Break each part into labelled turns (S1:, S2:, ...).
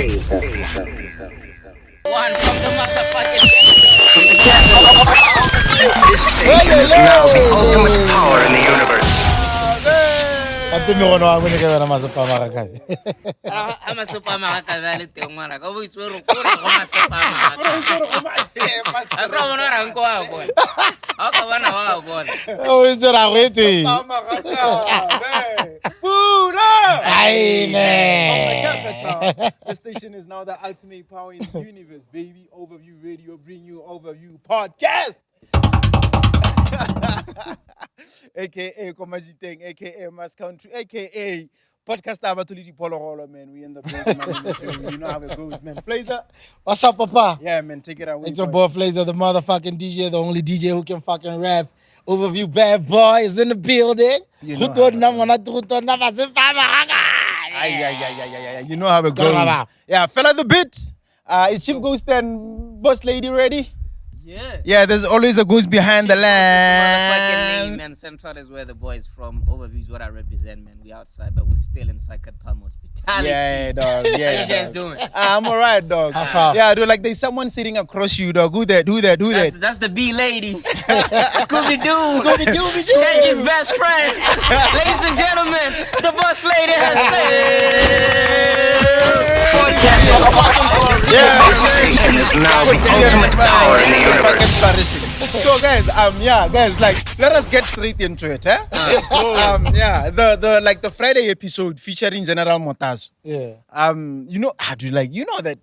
S1: One from the motherfucking
S2: From the Katt. This station is now the ultimate power in the universe.
S3: Ate me gona wa bone ke bana masepa maka
S1: I'm a supermarket valley thing, man. I go with you, go to supermarket. I go on and go out, boy. I'll go on out, boy.
S3: o itse ra go etse
S4: The station is now the ultimate power in the universe, baby. Overview Radio bring you Overview Podcast. AKA Komajiteng, AKA Mass Country, AKA Podcast Abatuli Polorolo, man. We in the building, man. You know how it goes, man. Flazer.
S3: What's up, papa?
S4: Yeah, man. Take it away.
S3: It's your boy Flazer, the motherfucking DJ, the only DJ who can fucking rap. Overview bad boy is in the building.
S4: You know how it goes. Yeah, fella the bit. Is Chief Ghost and Boss Lady ready?
S1: Yeah.
S4: Yeah, there's always a ghost behind the
S1: Motherfucking name,
S4: lamp.
S1: man. Central is where the boys from. Overview is what I represent, man. We outside, but we're still inside Katt Palm Hospitality.
S4: Yeah, dog. Yeah.
S1: How you guys doing?
S4: I'm alright, dog.
S3: How far?
S4: Yeah, dude, like there's someone sitting across you, dog. Who that?
S1: That's the B lady. Scooby-Doo. Shaky's best friend. Ladies and gentlemen, the boss lady has said.
S2: This station is now the ultimate power in the universe.
S4: So guys, like let us get straight into it, eh?
S1: Let's go.
S4: The Friday episode featuring General Motaso.
S3: Yeah.
S4: That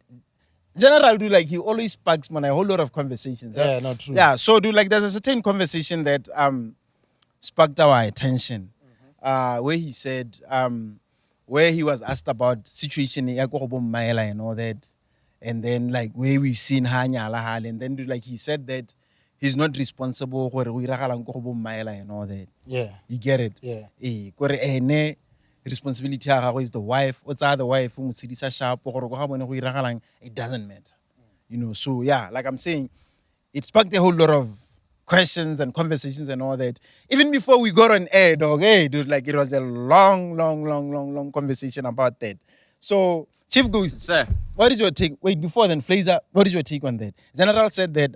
S4: General he always sparks a whole lot of conversations.
S3: Yeah, not true.
S4: Yeah, so there's a certain conversation that sparked our attention. Where he said where he was asked about situation in Maela and all that. And then where we've seen Hanya and then he said that he's not responsible for Maela and all that.
S3: Yeah.
S4: You get it?
S3: Yeah.
S4: Responsibility is the wife. What's the wife? It doesn't matter. So yeah, like I'm saying, it sparked a whole lot of questions and conversations and all that. Even before we got on air, dog, it was a long conversation about that. So, Chief Ghost,
S1: Sir.
S4: what is your take? Wait, before then, Flazer, what is your take on that? General said that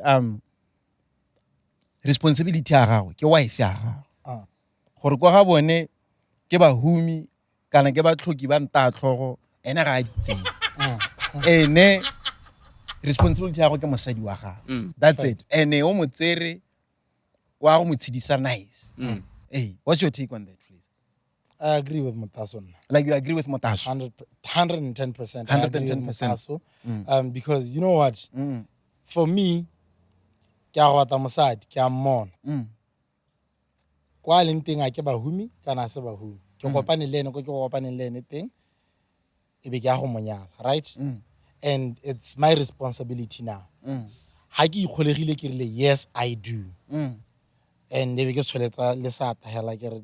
S4: responsibility ke wife ya gago. Gore kwa ga bone ke ba humi kana ke ba tlhoki ba nta tlhogo ene ga a ditseng. Ene responsibility ya go ke mosadi wa gago. That's it. Ene o mo tsere wa go mo tshedisa nice. Hey, what's your take on that, please?
S3: I agree with Motaso.
S4: Like you agree with Motaso?
S3: 110%. I agree with
S4: 110%.
S3: Motaso. Because you know what? For me, ke a rata mosadi, ke a mmona. Kwa leng teng a ke ba humi kana se ba humi. Ke kopane le ene go ke kopane le ene teng. E be ke a go monyala, right? And it's my responsibility now. Ha ke ikgolegile ke rile yes I do. And ne be ke tsholetsa le sa tahela ke re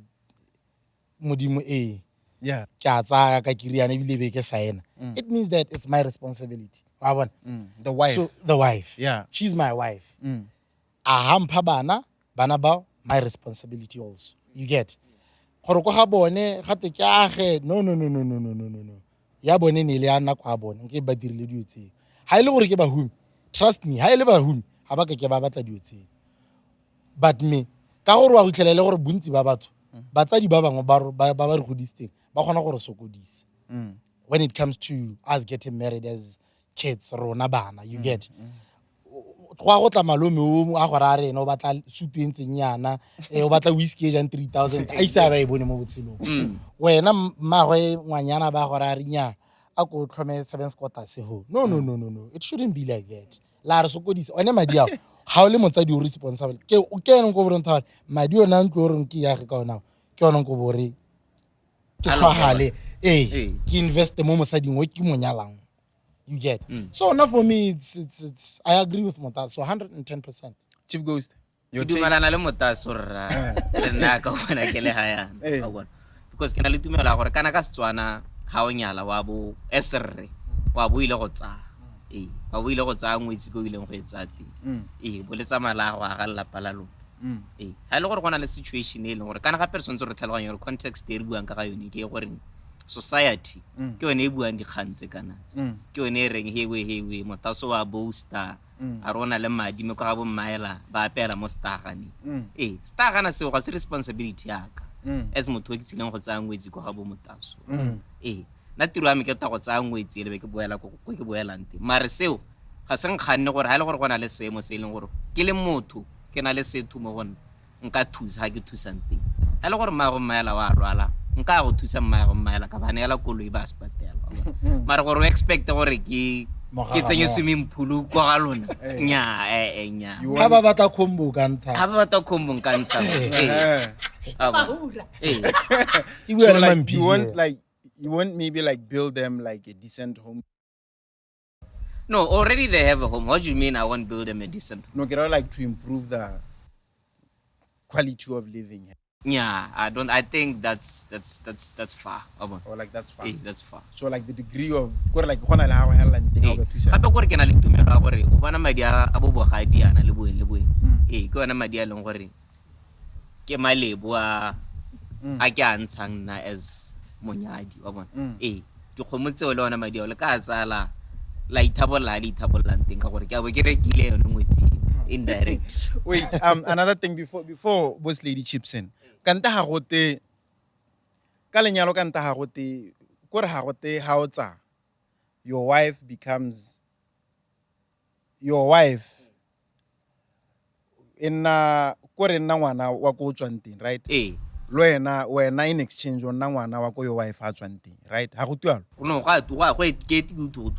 S3: modimo
S4: Yeah.
S3: It means that it's my responsibility.
S4: The wife.
S3: So the wife.
S4: Yeah.
S3: She's my wife. Ahampa bana bao, my responsibility also. You get. No. Ya bone ne le ana kwa bone nke ba dirile dio tse. Ha ile gore ke ba humi. Trust me, ha ile ba humi, ha ba ke ba batla dio tse. But me, ka gore wa utlhelele gore bontsi ba batho batsadi ba bangwe ba re godisitseng ba gona gore sokodisa when it comes to us getting married as kids rona bana, you get go tla malome o a gore a rena o batla suit e ntseng yana o batla whiskey e jang 3000 a isa ba e bone mo botshelong wena mmagwe ngwanyana ba gore a rinya a go tlhome 7 quarters ho no, it shouldn't be like that. La re sokodisa one madi ao ha o le motsadi o responsible ke o kene go boreng thata madi ona ntlo re nke ya ge ka ona ke ona go bore ke tlhagale ke invest mo mosading o ke monyalang, you get. So now for me it's I agree with Motaso 110%.
S4: Chief Ghost,
S1: Your dumalana le Motaso ra le nna ka bona ke le hayana ba bona because ke na le tumela gore kana ka Setswana ha o nyala wa bo esre wa bo ile go tsa ba bo ile go tsa ngwetsi go ile go etsa ti bo le tsa malago a ga lapa la lona ha ile gore gona le situation e leng gore kana ga person tso re tlhaloganya gore context e re buang ka ga yone ke gore society ke yone e buang dikgang tse kana tse ke yone e reng hewe Motaso wa boaster a rona le madi me kwa ga bo mmaela ba apela mo stargane stargana seo ga se responsibility yaka as motho ke tsileng go tsaya ngwetsi kwa ga bo Motaso na tiro ya me ke ta go tsaya ngwetsi le be ke boela ko ke boelang teng mare seo ga se nkganne gore ha ile gore go na le seemo se ileng gore ke le motho ke na le sethu mo gona nka thusa ha ke thusang teng ha ile gore mmago mmaela wa lwala nka go thusa mmago mmaela ka bana ya la koloi ba spatela mara gore o expect gore ke tsenye swimming pool kwa ga lona nya nya
S3: ha ba batla khombo ka ntsha
S1: ha ba batla khombo ka ntsha
S4: you want maybe like build them like a decent home.
S1: No, already they have a home. What do you mean I want to build them a decent home?
S4: No, get out like to improve the quality of living.
S1: Yeah, I think that's far.
S4: Or like that's far.
S1: That's far.
S4: So like the degree of like gona le ha hela nteng ga thusa.
S1: Gape gore ke na le tumelo ya gore o bana madi a bobo ga diana le boeng ke ona madi a leng gore ke malebo a ke a ntshang na as monyadi wa bona. Di khomotse o le ona madi a le ka tsala la ithabollang teng ka gore ke a bo ke rekile yone ngwetsi indirect.
S4: Wait, another thing before boss lady chips in. Kanta ha gote ka lenyalo kanta ha gote gore ha gote ha o tsa your wife ina gore nna ngwana wa go tswanteng, right? Lo wena in exchange o nna ngwana wa go your wife a tswanteng, right? Ha go tualo
S1: no ga get you to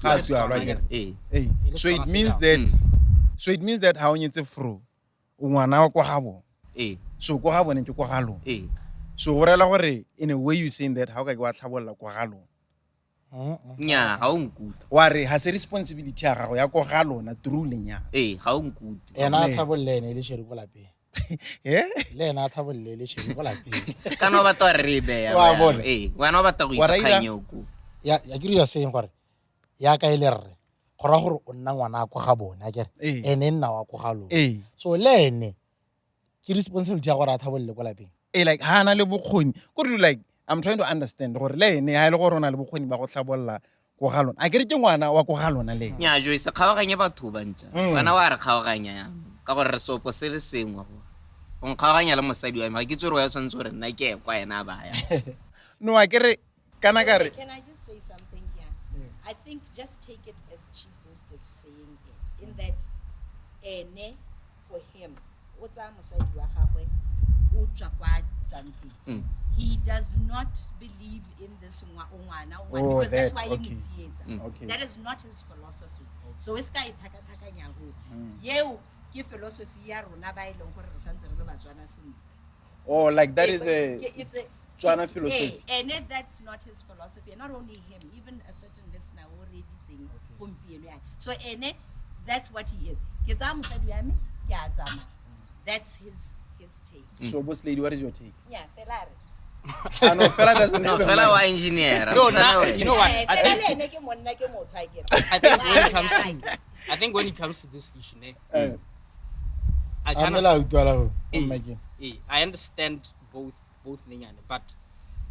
S4: so it means that how nyetse fro ngwana wa go gabo so go gabo ne ke go galo so go rela gore in a way you saying that how ka ke wa tlhabolla go galo
S1: nya ga o nkuta
S4: wa re ha se responsibility ya gago ya go galo na true lenya
S1: ga o nkuta
S3: ena tlhabolle ne le sheri go lapeng le ena tlhabolle le sheri go lapeng
S1: kana ba to rebe ya wena ba ta go isa khanyoku
S3: ya ke ri ya saying gore ya ka ile rre gora gore o nna ngwana kwa ga bona akere ene nna wa kwa galo so le ene ke responsibility ya gore a tlhabolle go lapeng
S4: like hana le bokgoni go do like I'm trying to understand gore le ene ha ile go rona le bokgoni ba go tlhabolla go galona a ke re ke ngwana wa go galona le
S1: nya jo isa khaoganya batho ba ntja bana wa re khaoganya ya ka gore re sopo se le sengwa go on khaoganya le mosadi wa me ke tsoro ya swantse gore nna ke kwa ena ba ya
S4: no a ke re kana ka re
S5: can I just say something here I think just take it as Chief Host is saying it in that ene for him what's a mosadi wa gagwe o tswa kwa tsanti he does not believe in this ngwana because that's why he okay. That is not his philosophy so it's ka ithaka nyago yeo ke philosophy ya rona ba ile gore re santse re le batswana seng
S4: like that is it's a Tswana philosophy
S5: and that's not his philosophy and not only him even a certain listener already saying so ene that's what he is ke tsa mosadi ya me ke a tsama that's his take
S4: so boss lady what is your take
S5: yeah felare
S4: no fella doesn't
S1: no fella wa engineer
S6: no you know what I think when it comes to this issue I kind of I understand both Ninyane, but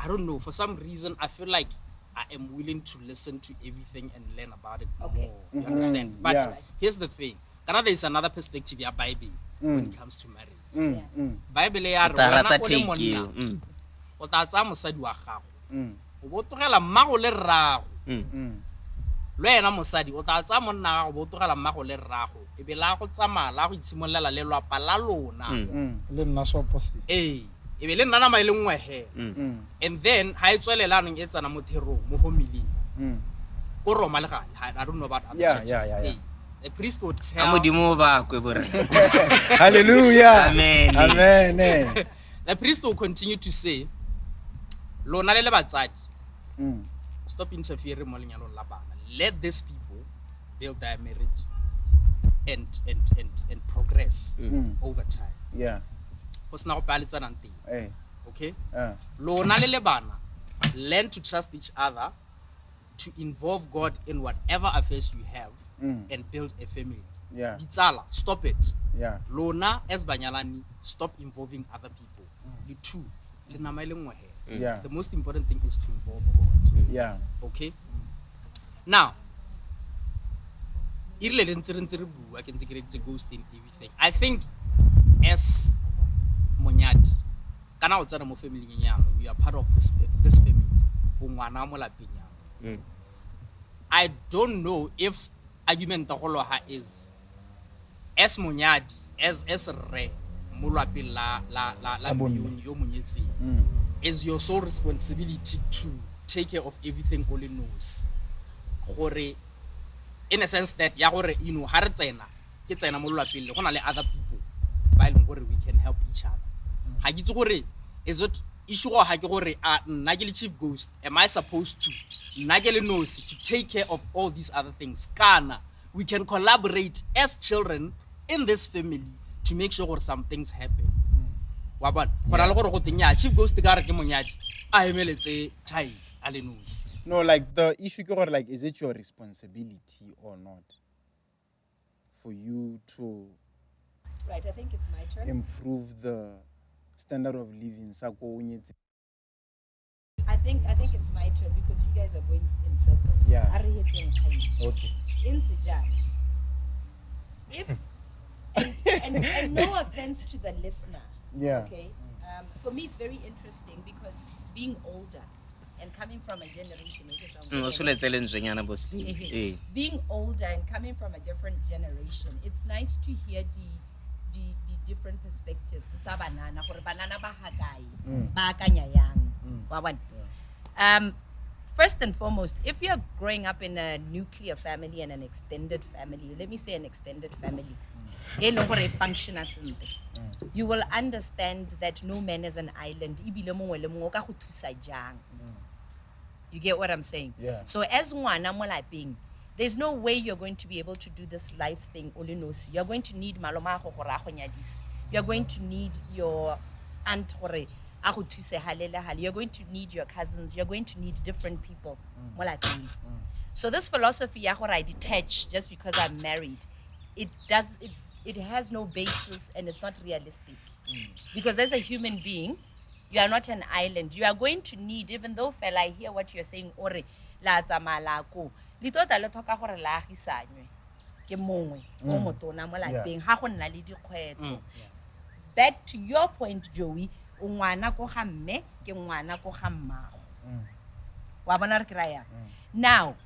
S6: I don't know for some reason I feel like I am willing to listen to everything and learn about it more. You understand? But here's the thing. There is another perspective ya Bible when it comes to marriage. Bible ya rona o le monna. O ta tsa mosadi wa gago. O bo tlogela mmago le rrago. Le ena mosadi o ta tsa monna o bo tlogela mmago le rrago. E be la go tsamaya la go itshimolela le lwapa la lona.
S3: Le nna so opposite
S6: e be le nna na maile ngwe he and then ha e tswelelanong e tsana mo therong mo homily o roma le gale I don't know about other churches the priest would tell
S1: amodimo ba kwe bore
S4: hallelujah
S1: amen
S6: the priest will continue to say lona le batsadi stop interfering mo lenyalong la bana let these people build their marriage and progress over time okay lona le bana learn to trust each other to involve God in whatever affairs you have and build a family ditsala stop it lona as banyalani stop involving other people the two le nama ile ngwe
S4: Yeah.
S6: The most important thing is to involve God.
S4: Yeah.
S6: Okay? Now, I ghost in everything. I think as Monyadi, kana o tsena mo family you are part of this family. I don't know if argument is as Monyadi, as re mo lapeng la Monyoni yo monyetseng, is your sole responsibility to take care of everything only knows. In a sense that ha re tsena ke tsena mo lapeng le gona le other people ba ileng gore we can help each other. Ha ke itse gore is it issue ha ke gore nna ke le chief ghost, am I supposed to nna ke le nosi to take care of all these other things? Kana we can collaborate as children in this family to make sure gore some things happen. Wa bona bona le gore go tenya chief ghost ka re ke monyadi a emeletse tai a le nosi.
S4: No, like the issue, like, is it your responsibility or not for you to
S5: Right, I think it's my turn.
S4: improve the standard of living?
S5: I think it's my turn because you guys are going in circles.
S4: Yeah.
S5: Okay. In Tijani. If and no offense to the listener.
S4: Yeah.
S5: Okay. For me, it's very interesting because being older and coming from a generation. Being older and coming from a different generation, it's nice to hear the different perspectives. It's a banana gore banana ba hakae ba akanya yang wa bona. First and foremost, if you're growing up in a nuclear family and an extended family, let me say an extended family, you will understand that no man is an island. You get what I'm saying?
S4: Yeah.
S5: So as ngwana mo lapeng, there's no way you're going to be able to do this life thing olinosi. You're going to need maloma go ra go nyadisa. You're going to need your aunt gore a go thuse halele hale. You're going to need your cousins. You're going to need different people mo lapeng. So this philosophy ya gore I detach just because I'm married, it has no basis and it's not realistic. Because as a human being, you are not an island. You are going to need, even though fella, I hear what you're saying, ore la tsamalako. Li tota le thoka gore la agisanywe. Ke mongwe o motona mo lapeng ha go nna le dikgwetlo. Back to your point, Joey, o ngwana ko ga mme ke ngwana ko ga mmago. Wa bona re kraya. Now,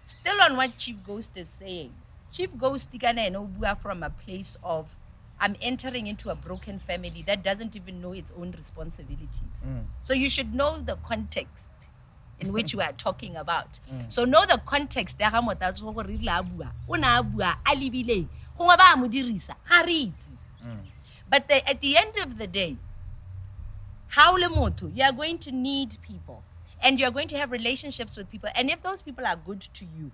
S5: still on what Chief Ghost is saying. Chief Ghost ikana eno bua from a place of I'm entering into a broken family that doesn't even know its own responsibilities. So you should know the context in which we are talking about. So know the context. But at the end of the day, you are going to need people. And you're going to have relationships with people. And if those people are good to you,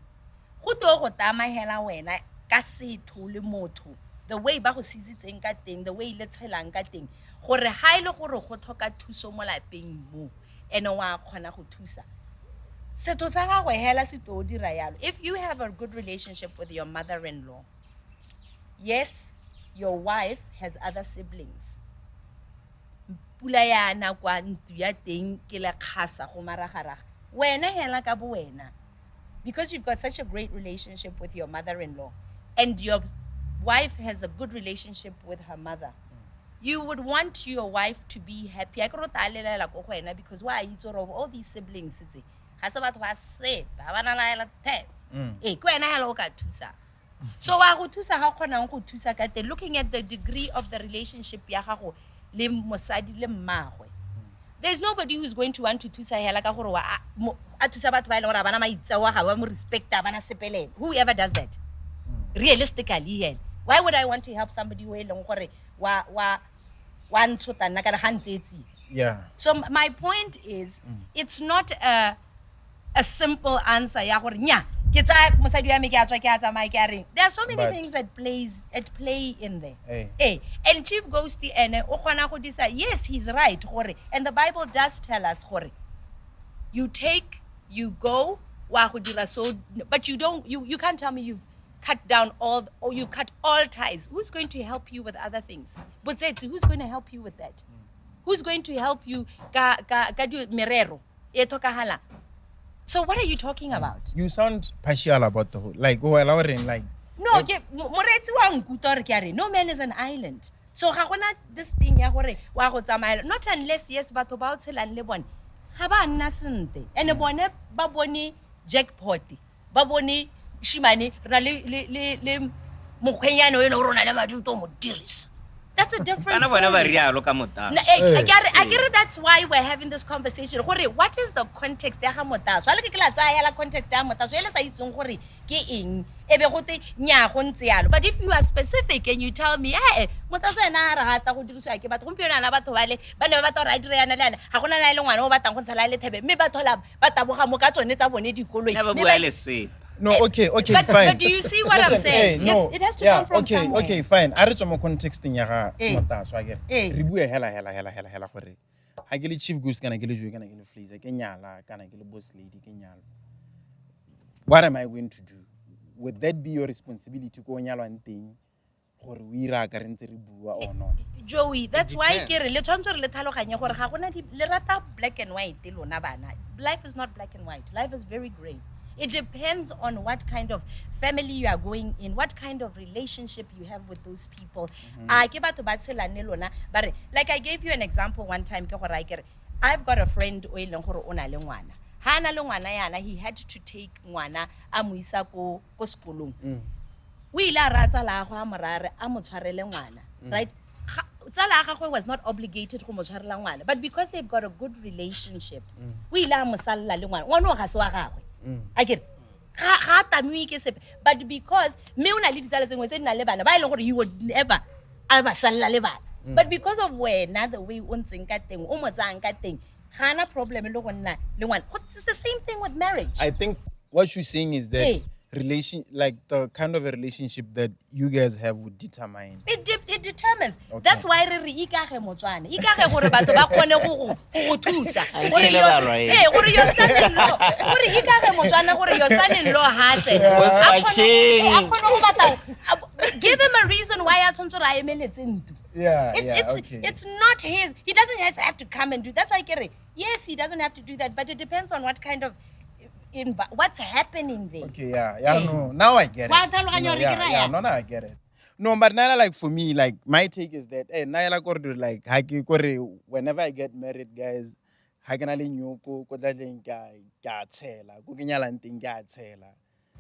S5: the way ba go sisitseng ka teng, the way le tshelang ka teng, gore ha ile gore go tlhoka thuso mo lapeng mo ene wa khona go thusa setho sa gagwe hela se to dira yalo. If you have a good relationship with your mother-in-law, yes, your wife has other siblings, pula ya na kwa ntu ya teng ke le khasa go maragaraga wena hela ka bo wena, because you've got such a great relationship with your mother-in-law and your wife has a good relationship with her mother, you would want your wife to be happy. I go talela go wena because why you sort of all these siblings tse ha se batho ba se ba bana la te ko wena hela o ka thusa. So wa go thusa ha khona go thusa ka te, looking at the degree of the relationship ya gago le mosadi le mmagwe, there's nobody who's going to want to thusa hela ka gore wa a thusa batho ba ile gore bana maitsewa ga ba mo respect bana sepelele. Whoever does that realistically, why would I want to help somebody who eleng gore wa ntshota nna ka re gantsetsi? Yeah. So my point is, it's not a simple answer ya gore nya ke tsa mosadi wa me ke a tswa ke a tsamaya ke a reng. There are so many things at play in there. And Chief Ghosty ene o khona go disa, yes, he's right gore, and the Bible does tell us gore you go wa go dira so, but you can't tell me you've cut down or you cut all ties. Who's going to help you with other things? But who's going to help you with that? Who's going to help you? Ka di merero e tlhokahala. So what are you talking about?
S4: You sound partial about the whole, like, like.
S5: No, moretsi wa nkutlwa re ke a re, no man is an island. So ga gona this thing ya gore wa go tsamaya, not unless yes batho ba o tshelang le bone ga ba nna sente ene bone ba bone jackpot ba bone shimane ra le mokgwenyane o ene o rona le maduto mo dirisa. That's a different
S1: Kana
S5: story.
S1: bona ba rialo ka Motaso.
S5: I get it, that's why we're having this conversation. Gore, what is the context ya ga Motaso? Ala ke la tsaya la context ya Motaso. Ele sa itseng gore ke eng. Ebe go te nya go ntse yalo. But if you are specific and you tell me, Motaso ena ra rata go dirisiwa ke batho. Gompieno na batho ba le ba ne ba batho ra dire yana le yana. Ga gona na ile ngwana o batang go ntshala le thebe. Mme batho la ba taboga mo ka tsone tsa bone dikoloi.
S1: Ne ba bua le sepe.
S4: No, okay, fine.
S5: But do you see what I'm saying?
S4: No,
S5: It has to come from somewhere.
S4: Okay, fine. A re tswa mo contexting ya ga Motaso a ke.
S5: Eh.
S4: Re bua hela gore ha ke le chief goose kana ke le joe kana ke le flazer ke nyala kana ke le boss lady ke nyala. What am I going to do? Would that be your responsibility go nyalwa nteng gore o ira ka re ntse re bua or not?
S5: Joey, that's why ke re le tshwantse re le tlhaloganye gore ga gona le rata black and white lona bana. Life is not black and white. Life is very gray. It depends on what kind of family you are going in, what kind of relationship you have with those people. Ke batho ba tshelane lona, but like I gave you an example one time ke gore I've got a friend o ileng gore o na le ngwana. Ha na le ngwana yana, he had to take ngwana a mo isa ko sekolong. O ile a ratsa la go a morare a mo tshwarele ngwana, right? Tsala gagwe was not obligated go mo tshwarela ngwana, but because they've got a good relationship, o ile a mo salla le ngwana. Ngwana o ga se wa gagwe. Again, but because me una le ditsala tsengwe tse nna le bana ba ile gore you would never aba salla le bana, but because of wena the way o ntseng ka teng o mo tsang ka teng ga na problem le go nna le ngwana. It's the same thing with marriage.
S4: I think what you're saying is that like the kind of a relationship that you guys have would determine.
S5: It determines. Okay. That's why re ikage motswana. Ikage gore batho ba kgone go thusa. Gore your son-in-law, gore ikage motswana gore your son-in-law has it. Give him a reason why a tshwantse ra emeletse ntu. It's not his. He doesn't have to come and do. That's why yes, he doesn't have to do that, but it depends on what kind of what's happening there.
S4: Okay, no. Now I get it. Now I get it. No, but now, like for me, like my take is that, now like whenever I get married, guys,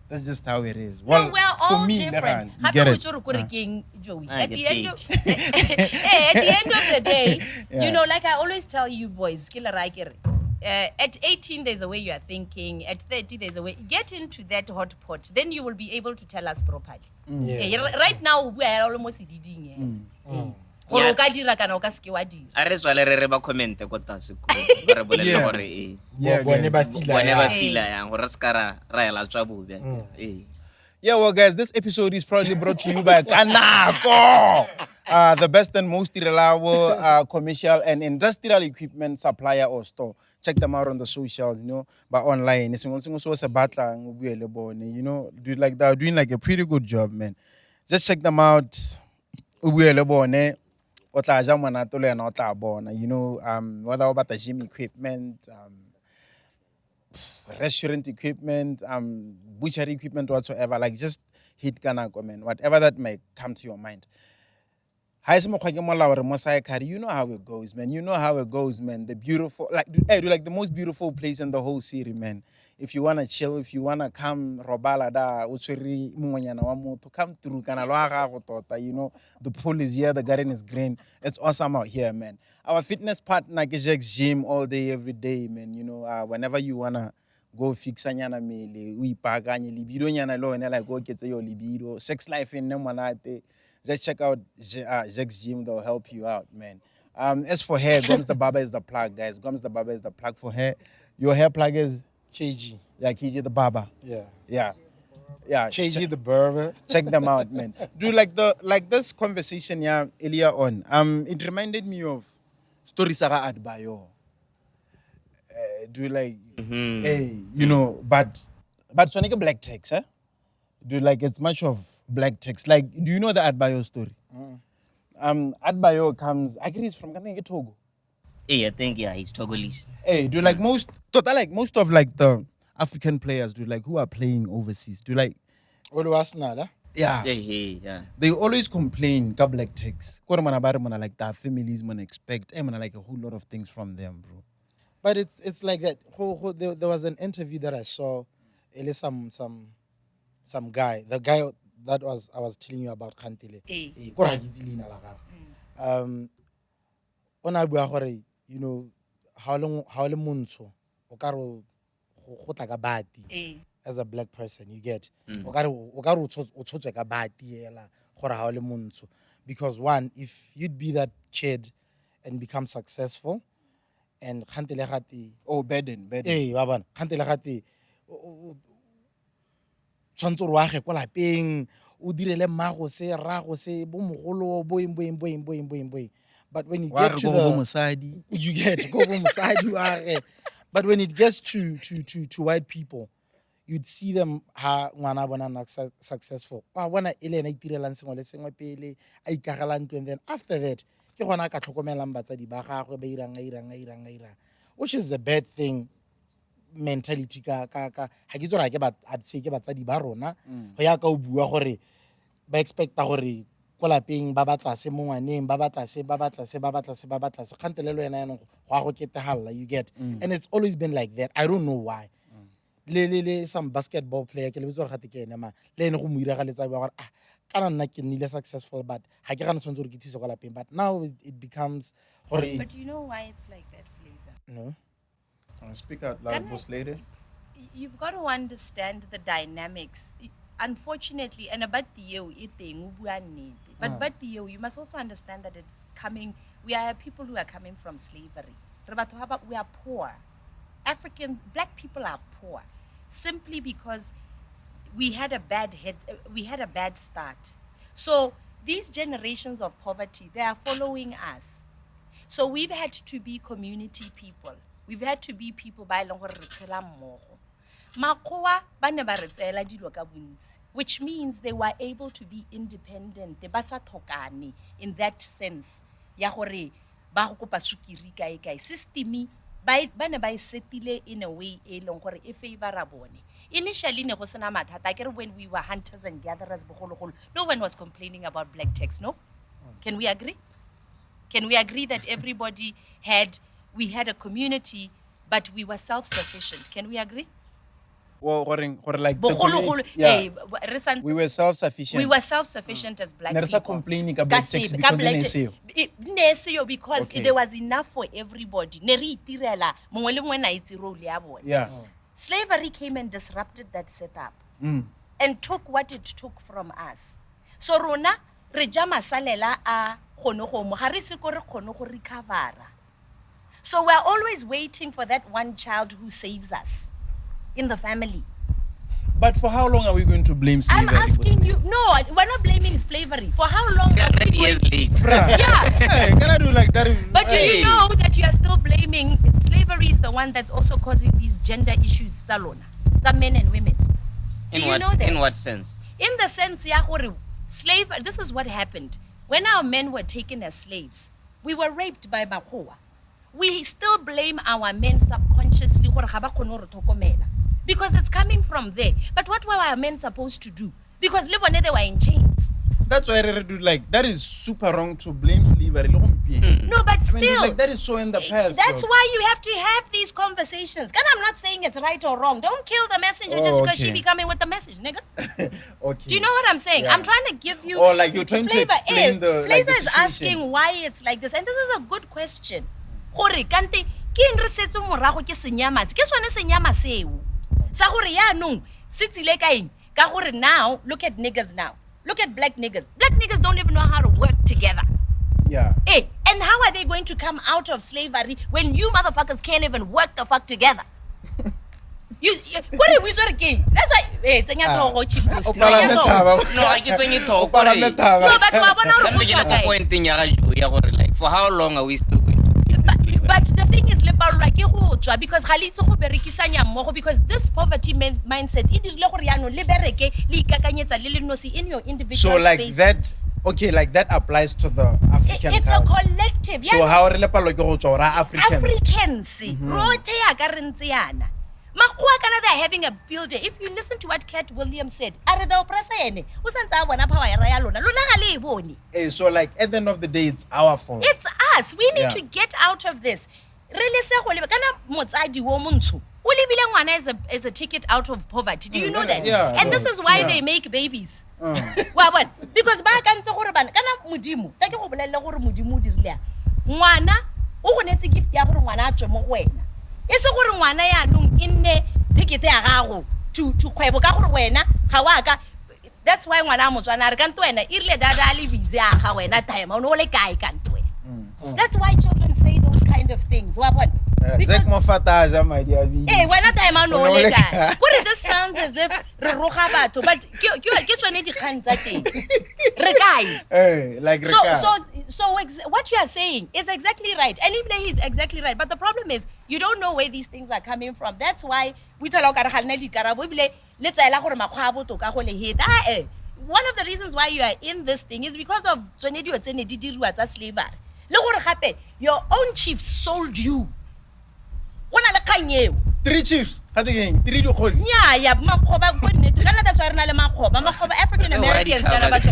S4: that's just how it is.
S5: Well, we're all
S4: for me,
S5: different.
S4: Get it.
S5: Joey. At the end of the day, you know, like I always tell you boys, at 18 there's a way you are thinking, at 30 there's a way. Get into that hot pot, then you will be able to tell us properly. Right now we are almost diding. Gore o ka dira kana o ka ske wa dira.
S1: A re tswale re ba comment ko tase ko re bolele gore
S3: bone ba
S1: fila yang gore ska ra ela tswa bobe.
S4: Yeah, well, guys, this episode is proudly brought to you by Kanako, the best and most reliable commercial and industrial equipment supplier or store. Check them out on the socials, you know, but online. You know, they're doing like a pretty good job, man. Just check them out. You know, whether about the gym equipment, restaurant equipment, butchery equipment, whatsoever. Like, just hit Kanako, man. Whatever that may come to your mind. You know how it goes, man. You know how it goes, man. The beautiful, like the most beautiful place in the whole city, man. If you wanna chill, if you wanna come, robala da, come through, you know, the pool is here, the garden is green. It's awesome out here, man. Our fitness partner is gym all day, every day, man. You know, whenever you wanna go fix anyana mele, we pack libido nyana lo, and like go get your libido, sex life in Nemanate. Just check out Jack's Gym. They'll help you out, man. As for hair, Gums the Barber is the plug, guys. Gums the Barber is the plug for hair. Your hair plug is?
S3: KG.
S4: Yeah, KG the Barber. Yeah.
S3: KG the Barber.
S4: Check them out, man. Do like this conversation earlier on. It reminded me of Story Saga Adbayo. Hey, you know, but it's like a black text, eh? It's much of black text. Like, do you know the Adbayo story? Adbayo comes, I guess he's from Togo.
S1: I think he's Togolese.
S4: Hey, do like most of like the African players do like who are playing overseas? Do like
S3: What do Arsenal?
S4: yeah.
S1: Yeah.
S4: They always complain ka black tax. Kore mana ba re mana like their families mana expect mana like a whole lot of things from them, bro.
S3: But it's like that. There was an interview that I saw. It is some guy. The guy that I was telling you about Kantile. Kore ha ke itse leina la gagwe. Ona bua gore, you know, how le montsho o ka re go tla ka bati as a black person, you get. O ka re o tshotswe ka bati hela gore ha o le montsho, because one, if you'd be that kid and become successful, and Kantile gati
S4: Beden.
S3: wa bona Kantile gati tshwantse re age kwa lapeng o direle mmago se rago se bo mogolo boing. But when you get to you get go bo mosadi wa ge. But when it gets to white people, you'd see them ha ngwana bona na successful. Wa bona ile ena itirelang sengwe le sengwe pele a ikagalang, and then after that ke gona ka tlhokomelang batsadi ba gagwe ba irang, which is a bad thing mentality ka ha ke tsora ke batsadi ba rona go ya ka o bua gore ba expecta gore ko lapeng ba batla se mo ngwaneng ba batla se kgantelelo ena go a go ketagalla, you get. And it's always been like that. I don't know why. Le some basketball player ke le bitswa gate ke ene ma le ene go mo ira ga letsa ba gore kana nna ke nnile successful, but ha ke gana tshwantse gore ke thusa kwa lapeng. But now it becomes gore.
S5: But you know why it's like that, Flazer?
S3: No.
S4: Speak out loud, boss lady.
S5: You've got to understand the dynamics. Unfortunately, and about you, but you must also understand that it's coming. We are people who are coming from slavery. We are poor. Africans, black people are poor, simply because we had a bad start. So these generations of poverty, they are following us. So we've had to be community people. We've had to be people by long which means they were able to be independent. They basa thokane in that sense. Ya gore ba go kopa sukiri kae systemi ba ne ba setile in a way e long gore e favor bone. Initially ne go sena mathata when we were hunters and gatherers bogologolo, no one was complaining about black tax, no? Can we agree? Can we agree that we had a community, but we were self-sufficient? Can we agree?
S4: Well, like we were self-sufficient.
S5: We were self-sufficient as black people.
S4: Complaining about tax
S5: because there was enough for everybody.
S4: Yeah.
S5: Slavery came and disrupted that setup and took what it took from us. So rona reja masalela a khono go mo ga re se ko re khono go recover. So we're always waiting for that one child who saves us in the family.
S4: But for how long are we going to blame slavery?
S5: I'm asking you. No, we're not blaming slavery. For how long are we
S1: years late.
S5: Yeah.
S4: Hey, can I do like that?
S5: But do you know that you are still blaming slavery is the one that's also causing these gender issues, Salona, the men and women?
S1: In what sense?
S5: In the sense, this is what happened. When our men were taken as slaves, we were raped by Makhoa. We still blame our men subconsciously because it's coming from there. But what were our men supposed to do? Because they were in chains.
S4: That's why I do like that is super wrong to blame slavery.
S5: No, but still,
S4: that is so in the past.
S5: That's why you have to have these conversations. And I'm not saying it's right or wrong. Don't kill the messenger just because she be coming with the message, nigga.
S4: Okay.
S5: Do you know what I'm saying?
S4: Yeah.
S5: I'm trying to give you.
S4: Or like you're trying to explain the.
S5: Flazer is asking why it's like this, and this is a good question. Gore kante ke en re setso morago ke senyama ke sone senyama seo sa gore ya no se tsile kaeng ka gore now look at niggas now. Look at black niggas. Black niggas don't even know how to work together.
S4: Yeah.
S5: Hey, and how are they going to come out of slavery when you motherfuckers can't even work the fuck together? What are we talking? That's why tsenya thogo chief.
S1: No, I get tsenya thogo. No,
S5: but wa bona re
S1: something like pointing ya gore like for how long are we still going to be
S5: but the thing is because because this poverty mindset in your individual
S4: so like
S5: spaces.
S4: that okay, like that applies to the African
S5: It's a
S4: culture.
S5: collective.
S4: So how re le palo ke go tswa ra Africans.
S5: Africans. Rote ya ka re ntse yana. Makgowa kana they're having a field day. If you listen to what Katt Williams said, are the oppressor ene. O santse a bona power ya lona. Lona ga le e bone.
S4: So like at the end of the day, it's our fault.
S5: It's us. We need
S4: Yeah.
S5: to get out of this. Really se go leba kana motsadi wo montsho. O lebile ngwana as a ticket out of poverty. Do you know that?
S4: Yeah,
S5: And this is why
S4: yeah.
S5: they make babies. Wa bona? Because ba ka ntse gore bana kana modimo. Ta ke go bolella gore modimo o dirile. Ngwana o go netse gift ya gore ngwana a tswe mo go wena. E se gore ngwana ya nong inne ticket ya gago to kgwebo ka gore wena ga wa ka. That's why ngwana mo tswana re ka ntwe wena irile dada le visa ya ga wena time o no le kae ka ntwe. That's why children say those kind of things. Wa bona?
S4: Zek mo fataja my dear V.
S5: Eh wena time a no
S4: O no
S5: le
S4: le
S5: kae.
S4: kae.
S5: Gore this sounds as if re roga batho but ke tsone di kgang tsa teng. Re kae?
S4: Hey, like
S5: So what you are saying is exactly right. And even he's exactly right. But the problem is you don't know where these things are coming from. That's why we tell our let's one of the reasons why you are in this thing is because of slavery. Your own chief sold you.
S4: 3 chiefs. Hadi gang, 3 do khozi.
S5: Yeah, makgoba go nne kana that's why re na le makgoba African Americans kana ba
S4: So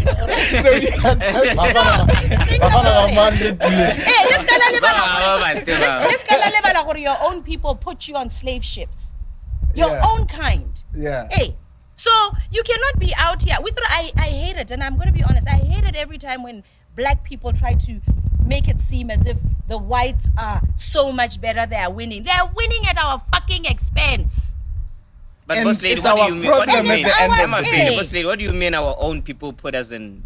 S5: this kala lebala gore your own people put you on slave ships. Your
S4: Yeah.
S5: own kind.
S4: Yeah.
S5: Hey, so you cannot be out here. I hate it, and I'm going to be honest. I hate it every time when black people try to make it seem as if the whites are so much better. They are winning. They are winning at our fucking expense.
S1: But
S4: And
S1: boss lady,
S4: it's
S1: what do
S4: our
S1: you mean? What do you
S4: problem
S1: mean?
S4: at the end of
S1: I'm
S4: the
S1: a
S5: day.
S1: boss lady, what do you mean our own people put us in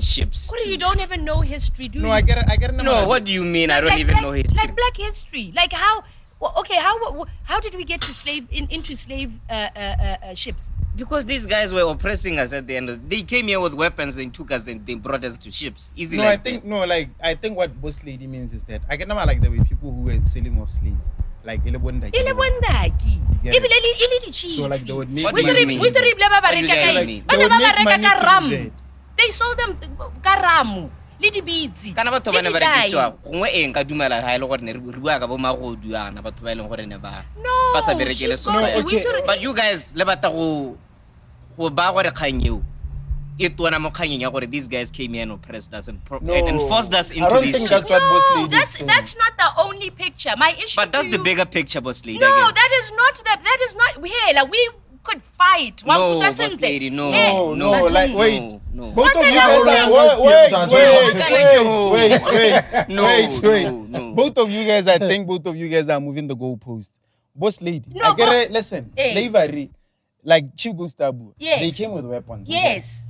S1: ships?
S5: What do you don't even know history, do
S4: No,
S5: you?
S4: I get it.
S1: No, what do you mean? I don't even know history.
S5: Like black history. Like how? Well, okay, how did we get to into slave ships?
S1: Because these guys were oppressing us at the end. They came here with weapons and took us and they brought us to ships. Easy
S4: No,
S1: like
S4: I think what boss lady means is that I get not like the way people who were selling off slaves. Like Elebonda.
S5: Ile bondaki.
S4: You get it?
S5: Ibile ile di cheap.
S4: So like they would make
S1: What
S5: We
S1: do you
S5: should
S1: mean?
S5: we should bile ba ba
S1: What do you
S5: reka
S1: guys
S5: kae?
S1: mean?
S4: They
S5: Bana
S4: would
S5: ba ba
S4: make
S5: reka
S4: money
S5: ka
S4: through
S5: ram.
S4: that.
S5: They sold them ka ramu. Le di beads.
S1: Kana batho ba ne ba rekisiwa gongwe eng ka dumela ga ile gore ne re bua ka bo magodu ana batho ba ileng gore ne ba
S5: No.
S1: ba sa berekele
S5: she's
S1: society.
S5: got- we should-
S1: But you guys le bata go ba gore kgang eo e tona mo kganyeng ya gore these guys came here and oppressed us and forced us
S4: I
S1: into
S4: don't
S1: these
S4: think
S1: ships.
S4: that's what boss
S5: No,
S4: lady is saying.
S5: that's not the only picture. My issue.
S1: But that's
S5: to
S1: the
S5: you-
S1: bigger picture, boss lady.
S5: No,
S1: again.
S5: that is not hey, like we could fight.
S1: No, boss lady, no.
S4: No, like wait.
S1: No.
S4: Both of you
S5: the hell?
S4: guys are wait.
S1: No.
S4: Both of you guys, I think both of you guys are moving the goalpost. Boss lady,
S5: No,
S4: I get it. Listen,
S5: Hey.
S4: slavery, like Chief Gustavo,
S5: Yes.
S4: they came with weapons.
S5: Yes.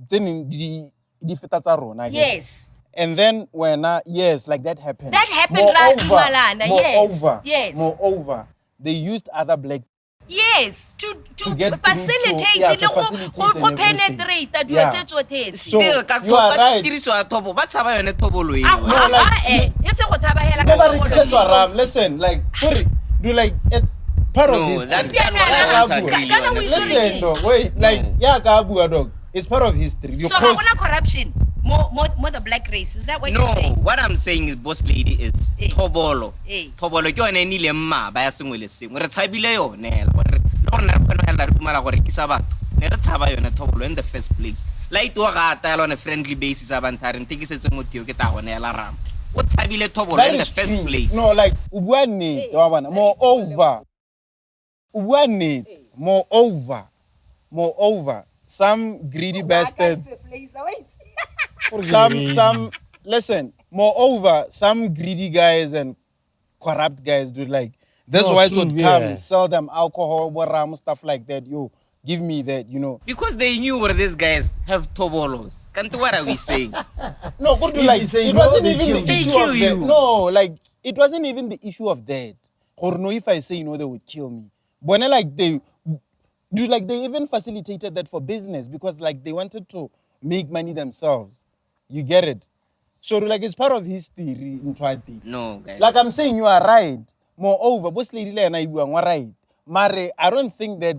S4: Then the feta tsa rona, I get it.
S5: Yes.
S4: And then when yes, like that happened.
S5: That happened right in Malana, yes.
S4: Moreover,
S5: Yes.
S4: moreover, they used other black.
S5: Yes, to
S4: get through
S5: facilitate
S4: to- yeah, to
S5: le go
S4: facilitate
S5: go
S4: and everything.
S5: penetrate the
S4: Yeah.
S5: tse tsotlhe.
S4: So
S1: Still, ka
S4: you are right.
S1: tiriso ya thobo ba tshaba yone thobolo eo.
S5: Ah,
S4: like-
S5: e se go tsaba hela ka
S4: Nobody
S5: thobolo,
S4: says
S5: Chief.
S4: ram. Listen, like sorry, do like it's part of
S1: No,
S4: history.
S1: that
S5: Yeah,
S1: one
S5: yeah,
S1: I
S5: yeah.
S1: don't agree
S5: Kana
S1: on.
S5: we-
S4: Listen, dog. Wait, like
S1: No.
S4: yeah, kabua dog. It's part of history.
S5: So how gonna corruption more the black race? Is that what
S1: No,
S5: you're saying?
S1: what I'm saying is boss lady is
S5: Eh.
S1: thobolo.
S5: Eh.
S1: Thobolo ke yone e nile mma ba ya sengwe le sengwe. Re tshabile yone hela gore le gore ne re kgona hela re dumela gore ke sa batho. Ne re tshaba yone thobolo in the first place. Light wa ga ta on a friendly basis abantha re ntekisetse motho ke ta gone hela ram. O tshabile thobolo
S4: that
S1: in the
S4: is
S1: first
S4: true.
S1: place.
S4: No, like ubuane, moreover, some greedy bastards. Some listen. Moreover, some greedy guys and corrupt guys do like that's
S3: No,
S4: why
S3: true,
S4: would
S3: yeah.
S4: come sell them alcohol, waram, stuff like that. Yo, give me that, you know.
S1: Because they knew where these guys have tobolos. Can't what are we saying?
S4: No, good
S3: If
S4: like
S3: you say
S4: it
S3: no,
S4: wasn't
S3: they
S4: even
S3: kill
S4: the
S3: you.
S1: They
S4: issue
S1: kill
S4: of
S1: you.
S4: that. No, like it wasn't even the issue of that. Or no, if I say you know they would kill me. But then, like they even facilitated that for business because like they wanted to make money themselves. You get it? So like it's part of history in Twati.
S1: No, guys.
S4: Like I'm saying, you are right. Moreover, boss lady and I were right. Mare, I don't think that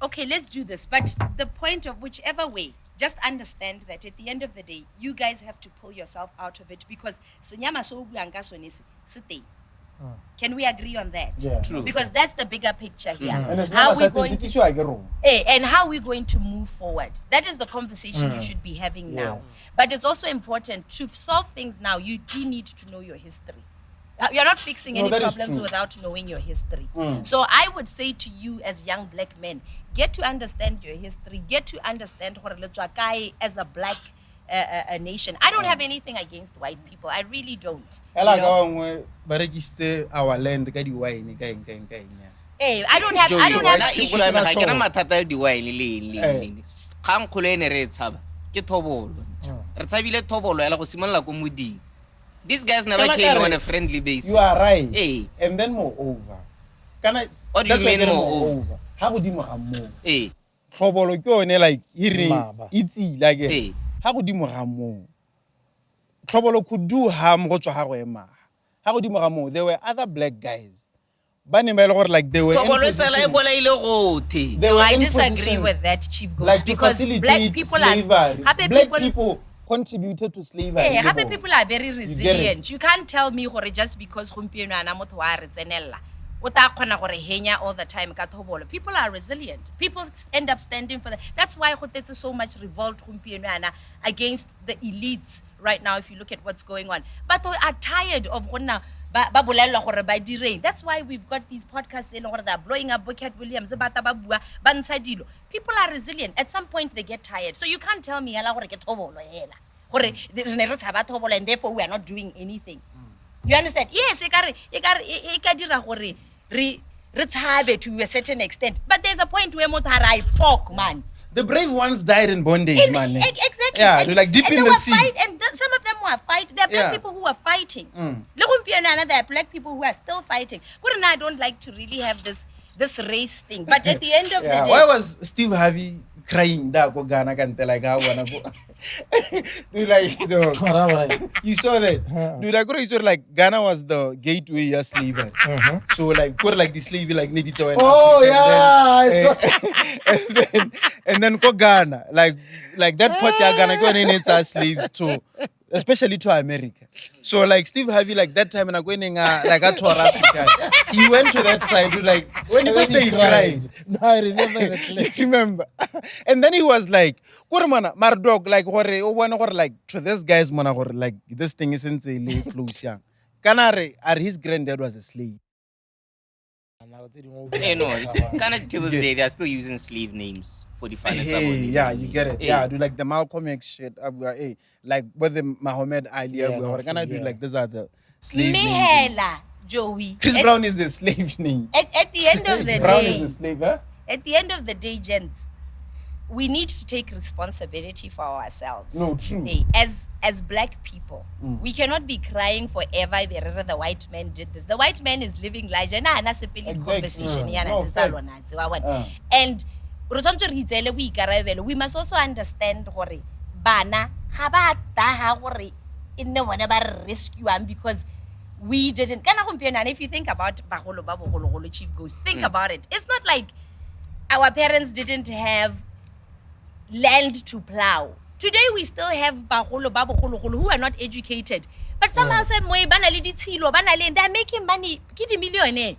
S5: Okay, let's do this. But the point of whichever way, just understand that at the end of the day, you guys have to pull yourself out of it because senyama so buanga sonesi siteng. Can we agree on that?
S3: Yeah.
S1: True.
S5: Because that's the bigger picture here.
S3: And it's
S5: How
S3: not
S5: we
S3: a
S5: going
S3: certain
S5: to and how we're going to move forward. That is the conversation you should be having now. But it's also important to solve things now. You do need to know your history. You're not fixing any
S3: that is
S5: problems
S3: true.
S5: without knowing your history. So I would say to you as young black men, get to understand your history. Get to understand Horeletswakai as a black a nation. I don't have anything against white people. I really don't. You know?
S4: Our land ka di-wine ka eng.
S5: Hey, I don't have. I don't have.
S1: issue ya me ga ke na mathata a di-wine le kgang kgolo e ne re e tshaba ke thobolo re tshabile thobolo ya la go simolola ko moding. These guys never came on a friendly basis.
S4: You are right.
S1: Hey.
S4: And then moreover.
S1: What do you mean moreover?
S4: Ha godimo ga moo.
S1: Hey.
S4: Tlhobolo ke yone like e re
S3: Maba.
S4: itse like
S1: Hey.
S4: ha godimo ga moo. Tlhobolo could do harm go tswa ga go ema. Ha godimo ga moo there were other black guys. Ba ne ba ile gore like they were in
S1: Thobolo e sala e
S4: position.
S1: bolaile gothe.
S4: They
S5: No,
S4: were
S5: I
S4: in
S5: disagree
S4: positions
S5: with that, Chief Ghost,
S4: like to
S5: because
S4: facilitate
S5: black people
S4: slavery.
S5: are happy
S4: Black
S5: people.
S4: people contributed to slavery.
S5: Hey,
S4: you
S5: happy
S4: know.
S5: people are very resilient. You can't tell me gore just because gompieno ana motho wa re tsenella o ta kgona gore henya all the time ka thobolo. People are resilient. People end up standing for that. That's why there's so much revolt gompieno ana against the elites right now if you look at what's going on. But they are tired of gonna ba bolelwa gore ba direng. That's why we've got these podcasts in order that blowing up Bucket Williams bata ba bua ba ntsha dilo. People are resilient. At some point they get tired. So you can't tell me ela gore ke thobolo hela. Gore re ne re tshaba thobolo and therefore we are not doing anything. You understand? Yes, e ka dira gore re tshabe to a certain extent. But there's a point where motho ha ra ipok man.
S4: The brave ones died in bondage, man.
S5: Exactly.
S4: Yeah, they're like deep
S5: and
S4: in
S5: they
S4: the
S5: were
S4: sea.
S5: And some of them were fighting. There are black
S4: Yeah.
S5: people who are fighting. There are black people who are still fighting. But I don't like to really have this race thing. But at the end of the
S4: Yeah.
S5: day,
S4: Why was Steve Harvey crying da go Ghana kante like I wanna go? Dude, like you saw that. Dude, I got you like Ghana was the gateway of slavery. So like put like the slavery like needed to
S3: Oh, yeah, I
S4: and then go Ghana like that part ya Ghana go in it's slaves too, especially to America. So like Steve Harvey like that time and I going like a tour Africa. He went to that side dude, like when he went there he cried.
S3: No, I remember that.
S4: You remember? And then he was like, "Kurmana, Mardog, like like to this guy's mana like this thing isn't really close young. Canary, his granddad was a slave.
S1: Hey, no, kind of till this day they are still using slave names for the finance.
S4: Hey, yeah, you get it.
S1: Hey.
S4: Yeah, do like the Malcolm X shit. Hey, like with the Muhammad Ali,
S3: Yeah,
S4: we're gonna do
S3: yeah.
S4: like these are the slave names.
S5: Mihela, Joey.
S4: Chris Brown is the slave name.
S5: At the end of the
S4: Brown
S5: day,
S4: is the slave, huh?
S5: at the end of the day, gents, we need to take responsibility for ourselves.
S4: No, true.
S5: Hey, as black people, we cannot be crying forever. The white man did this. The white man is living life. Exactly. Conversation.
S4: No, facts.
S5: And we must also understand gore bana ga ba daha gore e nne bona ba rescue am because we didn't. If you think about bagolo ba bogologolo, Chief Ghost, think about it. It's not like our parents didn't have land to plow. Today we still have bagolo ba bogologolo who are not educated, but somehow say moe bana le ditshilo bana le they're making money ke di millionaire.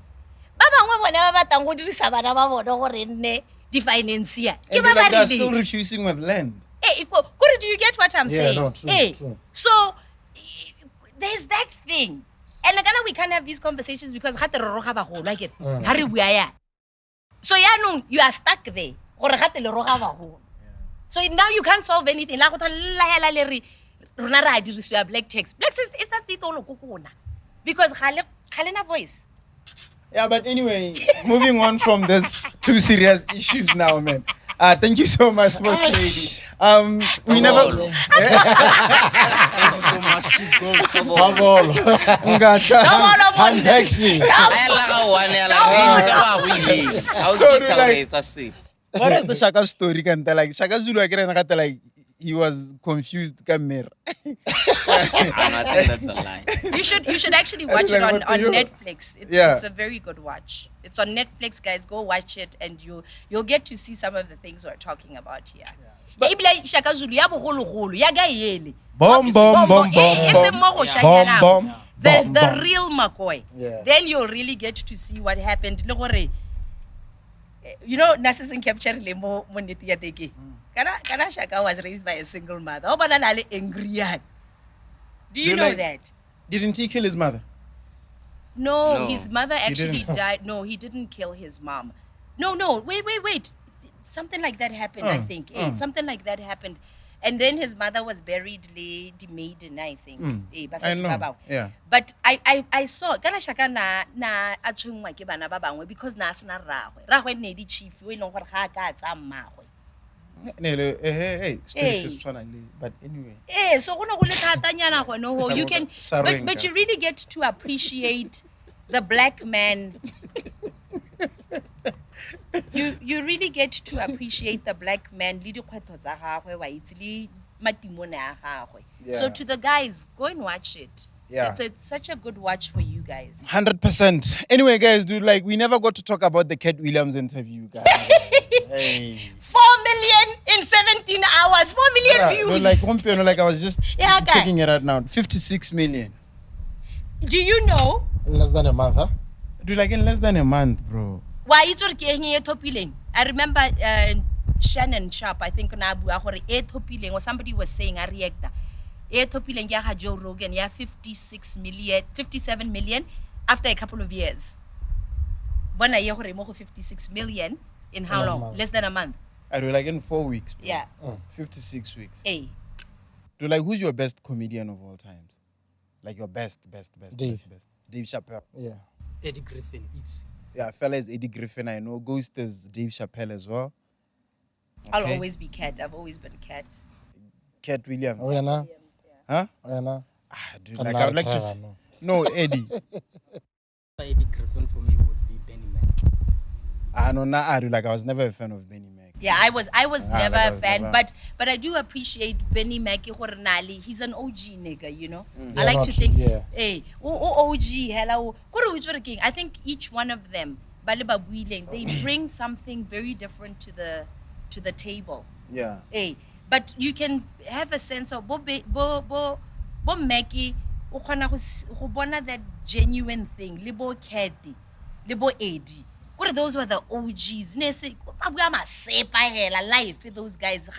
S5: Ba bangwe bona ba batang go dirisa bana ba bona gore nne di financier ke
S4: And
S5: ba
S4: like,
S5: ba
S4: they're
S5: rile.
S4: still refusing with land.
S5: Hey, do you get what I'm
S3: Yeah,
S5: saying?
S3: no, true,
S5: Hey,
S3: true.
S5: so there's that thing. And like, we can't have these conversations because so you are stuck there. So now you can't solve anything. Black text. Black text is that it all because Halena voice.
S4: Yeah, but anyway, moving on from this two serious issues now, man. Thank you so much, Boss Lady. We never.
S1: Thank you so much, Chief Ghost.
S3: I'm taxi.
S4: What is the Shaka story? Can tell like Shaka Zulu again? Like he was confused. Come here.
S1: I think that's a lie.
S5: You should actually watch it
S4: like,
S5: on
S4: what the hell?
S5: Netflix. It's a very good watch. It's on Netflix, guys. Go watch it, and you'll get to see some of the things we're talking about here. Ebile Shaka Zulu ya bogologolo, ya ga yele.
S4: Bomb, bomb, bomb,
S5: Eh,
S4: bomb,
S5: ese mo go
S4: bomb,
S5: shanyana.
S4: bomb, bomb,
S5: The
S4: bomb.
S5: real McCoy.
S3: Yeah.
S5: Then you'll really get to see what happened. Le gore, you know, Narcissus capture le mo neti ya teke. Kana Shaka was raised by a single mother. Oba na le angry yan. Do you
S4: You
S5: know
S4: like-
S5: that?
S4: Didn't he kill his mother?
S5: No,
S1: No.
S5: his mother actually
S4: didn't?
S5: died. No, he didn't kill his mom. No, wait. Something like that happened, I think. Something like that happened. And then his mother was buried the maiden, I think.
S4: I know, yeah.
S5: But I saw kana shaka na a tshwengwa ke bana ba bangwe because na sena ragwe. Ragwe ne di chief we leng gore ga ka tsa mmagwe.
S4: Hey,
S5: Hey.
S4: but anyway.
S5: So go no go le thatanyana go no you can but you really get to appreciate the black man. You really get to appreciate the black man le dikgwetho tsa gagwe wa itse le matimone a gagwe. So
S4: Yeah.
S5: to the guys, go and watch it.
S4: Yeah.
S5: It's such a good watch for you guys.
S4: 100%. Anyway, guys, dude, like we never got to talk about the Katt Williams interview, guys. Hey.
S5: 4 million in 17 hours. 4 million
S4: Yeah,
S5: views.
S4: dude, like Rompeno, like I was just
S5: Yeah, okay.
S4: checking it out now. 56 million.
S5: Do you know
S3: In less than a month, huh?
S4: Dude, like in less than a month, bro.
S5: why it's or ke eng e thopileng? I remember Shannon Sharp, I think na bua gore e thopileng or somebody was saying a reactor. E thopileng ya ga Joe Rogan ya 57 million after a couple of years. Bona ye gore mo go 56 million in how
S3: In a
S5: long?
S3: month.
S5: Less than a month.
S4: I do like in 4 weeks. Bro.
S5: Yeah.
S4: 56 weeks.
S5: Hey.
S4: Dude, like who's your best comedian of all times? Like your best.
S3: Dave.
S4: Dave Chappelle.
S3: Yeah.
S6: Eddie Griffin is.
S4: Yeah, fella is Eddie Griffin. I know Ghost is Dave Chappelle as well.
S5: I'll
S4: Okay.
S5: always be Katt. I've always been Katt.
S4: Katt Williams.
S3: Oh, yeah, nah.
S4: Huh?
S3: Oh, yeah, nah.
S4: Ah, dude,
S3: Can
S4: like
S3: not
S4: I would like to.
S3: Trevor,
S4: See,
S3: no.
S4: no, Eddie.
S6: Eddie Griffin for me would be Benny Mac.
S4: No, nah, I do like I was never a fan of Benny Mac.
S5: Yeah, I was never
S4: like I
S5: a
S4: was
S5: fan,
S4: never-
S5: but I do appreciate Benny Mackey Hornali. He's an OG nigga, you know. I
S3: Yeah,
S5: like
S3: not
S5: to
S3: true,
S5: think,
S3: yeah.
S5: hey, OG, hello. I think each one of them, Baliba Wheeling, they bring something very different to the table.
S4: Yeah.
S5: Hey, but you can have a sense of bo Mackey, o kgona go bona that genuine thing, libo Katt, libo Eddie. What are those were the OGs? Life, those guys.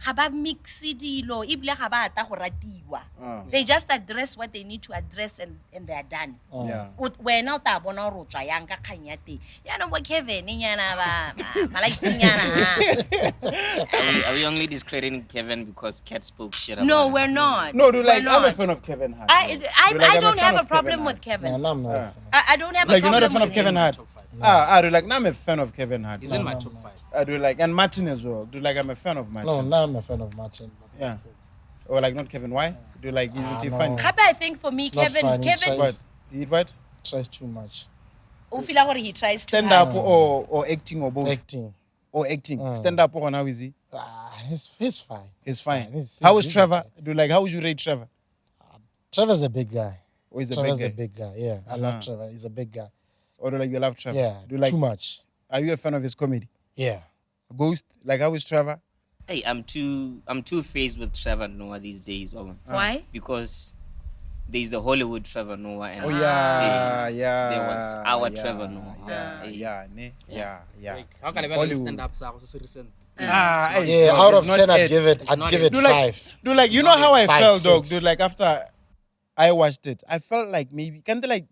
S5: Haba mix dilo, ibile haba ata go ratiwa. They just address what they need to address and they're done.
S4: Yeah.
S5: Wena o ta bona go tswa yang ka kgang ya teng. Yana bo Kevin nyana ba nyana.
S1: Are we only discrediting Kevin because Katt spoke shit about
S5: No,
S1: him?
S5: we're not.
S4: No, dude, like
S5: We're
S4: I'm a
S5: not.
S4: fan of Kevin Hart.
S5: I
S4: Dude, like,
S5: I
S4: I'm a
S5: don't
S4: fan
S5: have
S4: of
S5: a problem
S4: Kevin
S5: with
S4: Hart.
S3: Yeah,
S5: Kevin.
S3: nah, I'm not a
S4: Yeah.
S3: fan.
S5: I don't have
S4: Like
S5: a
S4: you're
S5: problem
S4: not a fan
S5: with
S4: of Kevin
S5: him.
S4: Hart.
S6: Top five.
S4: I do like now I'm a fan of Kevin Hart.
S6: He's in my
S3: no,
S6: top
S3: no.
S6: 5.
S4: I do like and Martin as well. Do like I'm a fan of Martin.
S3: No, now I'm a fan of Martin.
S4: Yeah. Or like not Kevin. Why? Do like isn't he
S3: no.
S4: funny?
S5: Gape, I think for me,
S3: It's not
S5: Kevin,
S3: funny,
S5: Kevin,
S3: tries-
S4: What?
S3: Tries too much.
S5: o feel like he tries to
S4: Stand
S5: hard.
S4: up or acting or both?
S3: Acting.
S4: Or acting. Stand up or how is he?
S3: He's fine.
S4: He's fine.
S3: He's-
S4: How is
S3: he's
S4: Trevor?
S3: okay.
S4: Do like how would you rate Trevor?
S3: Trevor's a big guy.
S4: Or is a
S3: Trevor's
S4: big
S3: a
S4: guy?
S3: big guy. Yeah, I love Trevor. He's a big guy.
S4: Or do like you love Trevor?
S3: Yeah,
S4: Do like
S3: too much.
S4: Are you a fan of his comedy?
S3: Yeah.
S4: Ghost? Like how is Trevor?
S1: Hey, I'm too phased with Trevor Noah these days, Wawan.
S5: Why?
S1: Because there's the Hollywood Trevor Noah and
S4: Oh yeah, yeah.
S1: there was our
S4: yeah,
S1: Trevor Noah.
S4: Yeah, yeah, yeah.
S6: Like, how can I
S4: Hollywood.
S6: stand up? So recent.
S4: Ah,
S3: Yeah, out of 10, I'd give it
S6: not
S3: I'd give
S6: it.
S3: it
S4: Do like,
S3: 5.
S4: do like you know how I
S3: Five,
S4: felt, dog.
S3: 6.
S4: Dude, like after I watched it, I felt like maybe can't they like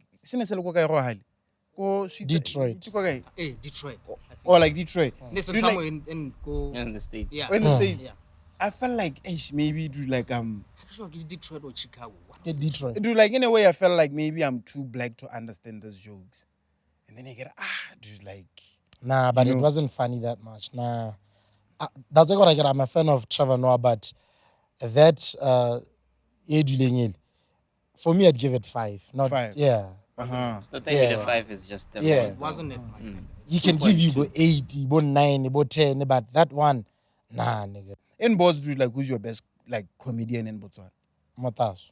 S3: Detroit.
S6: Hey, Detroit. I think.
S4: Or like Detroit.
S6: Listen,
S4: Dude,
S6: somewhere
S4: like,
S6: in go.
S1: in the States.
S6: Yeah.
S4: in the States.
S6: Yeah.
S4: I felt like maybe do like
S6: I'm sure it's Detroit or Chicago.
S3: Get Detroit.
S4: do like in a way I felt like maybe I'm too black to understand those jokes. And then you get dude like
S3: Nah, but
S4: You
S3: it
S4: know.
S3: wasn't funny that much. Nah. That's what I get. I'm a fan of Trevor Noah, but that Edu Lengel, for me, I'd give it 5. Not
S4: 5.
S3: Yeah.
S4: uh-huh.
S1: So tell me the
S3: Yeah.
S1: 5 is just the
S3: Yeah.
S6: Wasn't it?
S3: He can give you 80, 9, 10, but that one, nah, nigga.
S4: In Bots, dude, like, who's your best like comedian in Botswana?
S3: Motaso.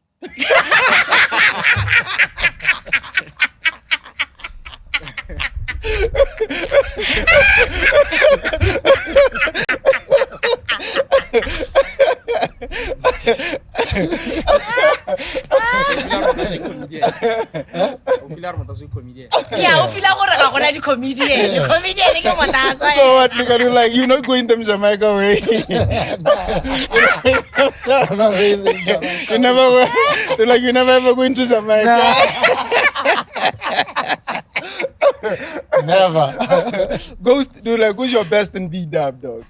S5: Yeah, o feel gore ga gona di-comedian. Comedian ke Motaso.
S4: So what, nigga, you like, you're not going them Jamaica way. You never go, you're like, you never ever going to Jamaica.
S3: Never.
S4: Ghost, dude, like, who's your best in B-dub, dog?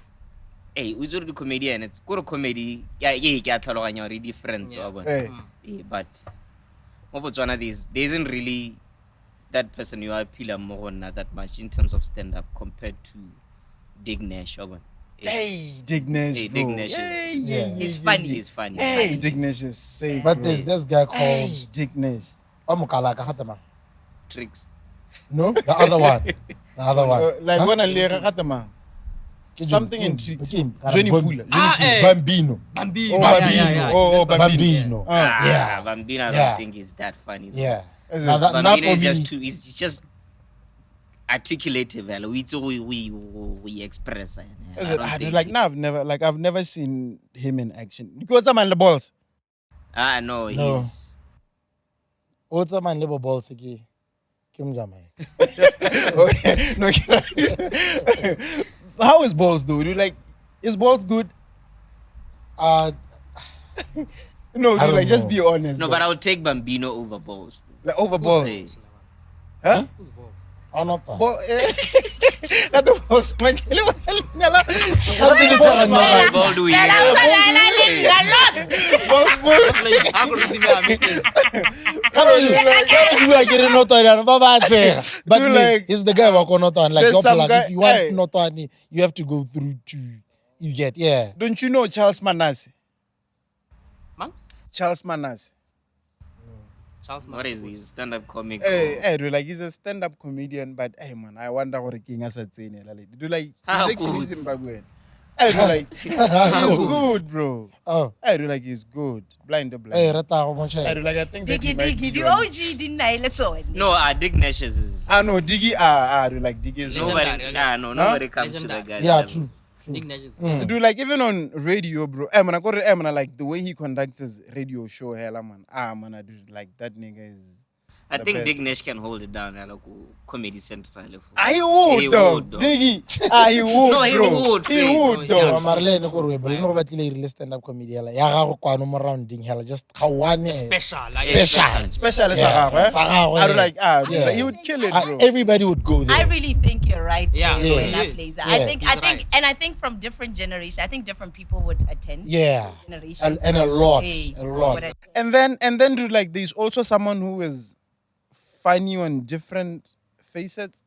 S1: Hey, we do the comedian. It's good comedy. Yeah, get along different.
S4: Hey.
S1: But mo Botswana there isn't really that person you appeal more on that much in terms of stand-up compared to Dig Nash.
S4: Hey, Dig Nash,
S1: Hey,
S4: bro.
S1: Dig Nash
S4: Hey,
S1: is-
S4: yeah,
S5: He's
S4: yeah,
S5: funny.
S4: yeah.
S1: He's funny.
S4: Hey, Dig Nash is sick,
S3: But
S4: bro.
S3: there's this guy called
S4: Hey, Dig Nash.
S3: Omukalaka Hatama.
S1: Tricks.
S3: No, the other one. The other one.
S4: Like,
S3: Huh?
S4: when I lay Rakatama. Something in tricks. Johnny Pula.
S3: Bambino.
S6: Bambino.
S4: Oh,
S6: Yeah,
S4: Bambino.
S6: yeah, yeah.
S4: Oh,
S3: Bambino.
S1: Yeah,
S3: Yeah.
S1: Bambino, I
S3: Yeah.
S1: don't think is that funny. though.
S3: Yeah.
S4: Is
S3: Now
S4: it?
S3: that, now
S1: Bambino
S3: for
S1: is
S3: me,
S1: just too. It's just articulative. We express.
S4: Is it? I do like now. I've never seen him in action. Because I'm on the balls.
S1: No,
S3: No.
S1: he's.
S3: what's a man labor ball siki? Kim Jamai.
S4: Okay. No. How is balls though? Do you like? Is balls good?
S3: Uh,
S4: No,
S3: I
S4: dude, like
S3: don't
S4: just
S3: know.
S4: be honest.
S1: No,
S4: though.
S1: but I would take Bambino over Balls.
S4: Like over balls.
S1: Hey.
S4: Huh?
S6: Who's balls?
S3: or not that.
S4: Ball. Not the balls. Man,
S1: Badubi.
S4: balls. Balls.
S6: Like, I'm gonna be there. I mean, this.
S3: You like getting not on but
S4: You
S3: me,
S4: like-
S3: he's the guy who not on. Like
S4: There's
S3: your
S4: some
S3: plug.
S4: guy-
S3: If you want
S4: hey.
S3: not on, you have to go through to you get
S4: Don't you know Charles Manasi?
S6: Man?
S4: Charles Manasi.
S6: Charles
S1: What is his stand-up comic?
S4: Hey, dude, like he's a stand-up comedian, but hey, man, I wonder what king has said. Do like
S1: How
S4: he's actually
S1: good?
S4: Zimbabwean. Hey, dude, like he's good, bro.
S3: Oh,
S4: Hey, dude, like he's good. Blind to
S3: hey,
S4: blind.
S3: Rata,
S4: Hey, dude, like I think that he
S5: Diggy,
S4: might be
S5: diggy, the
S4: on-
S5: OG didn't I? Let's go.
S1: No, Dig Nash is.
S4: No, Diggy, dude, like Diggy is
S6: Legendary.
S1: Nobody.
S6: okay.
S1: Nobody comes to the
S6: Legendary.
S1: guy.
S3: yeah, true.
S6: Dig Nash is-
S4: Dude, like even on radio, bro. Hey, man, I got it. Hey, man, like the way he conducts his radio show, hella man. Man, I dude, like that nigga is.
S1: I
S4: the
S1: think
S4: best.
S1: Dig Nash can hold it down. Like Comedy Central.
S4: He would,
S1: He
S4: dog.
S1: would, dog.
S4: Diggy. He would,
S1: No, he
S4: bro.
S1: would,
S4: He
S1: please.
S4: would,
S6: No,
S4: dog.
S3: Marlene go re bele no batlile re stand up comedy ya gago kwano mo rounding hela just kawane
S6: Special. Like,
S3: special.
S4: Special as
S3: Yeah,
S4: a eh?
S3: sa gagwe,
S4: I don't like,
S3: yeah.
S4: like, he would kill it, bro.
S3: Everybody would go there.
S5: I really think you're right.
S6: Yeah,
S5: though,
S3: yeah,
S5: in that
S6: he
S5: place.
S6: is.
S5: I
S3: Yeah.
S5: think,
S6: He's
S5: I think,
S6: right.
S5: and I think from different generations, I think different people would attend.
S3: Yeah.
S5: Generations.
S3: And a lot,
S5: Hey,
S3: a lot.
S5: would attend.
S4: And then, dude, like, there's also someone who is funny on different facets.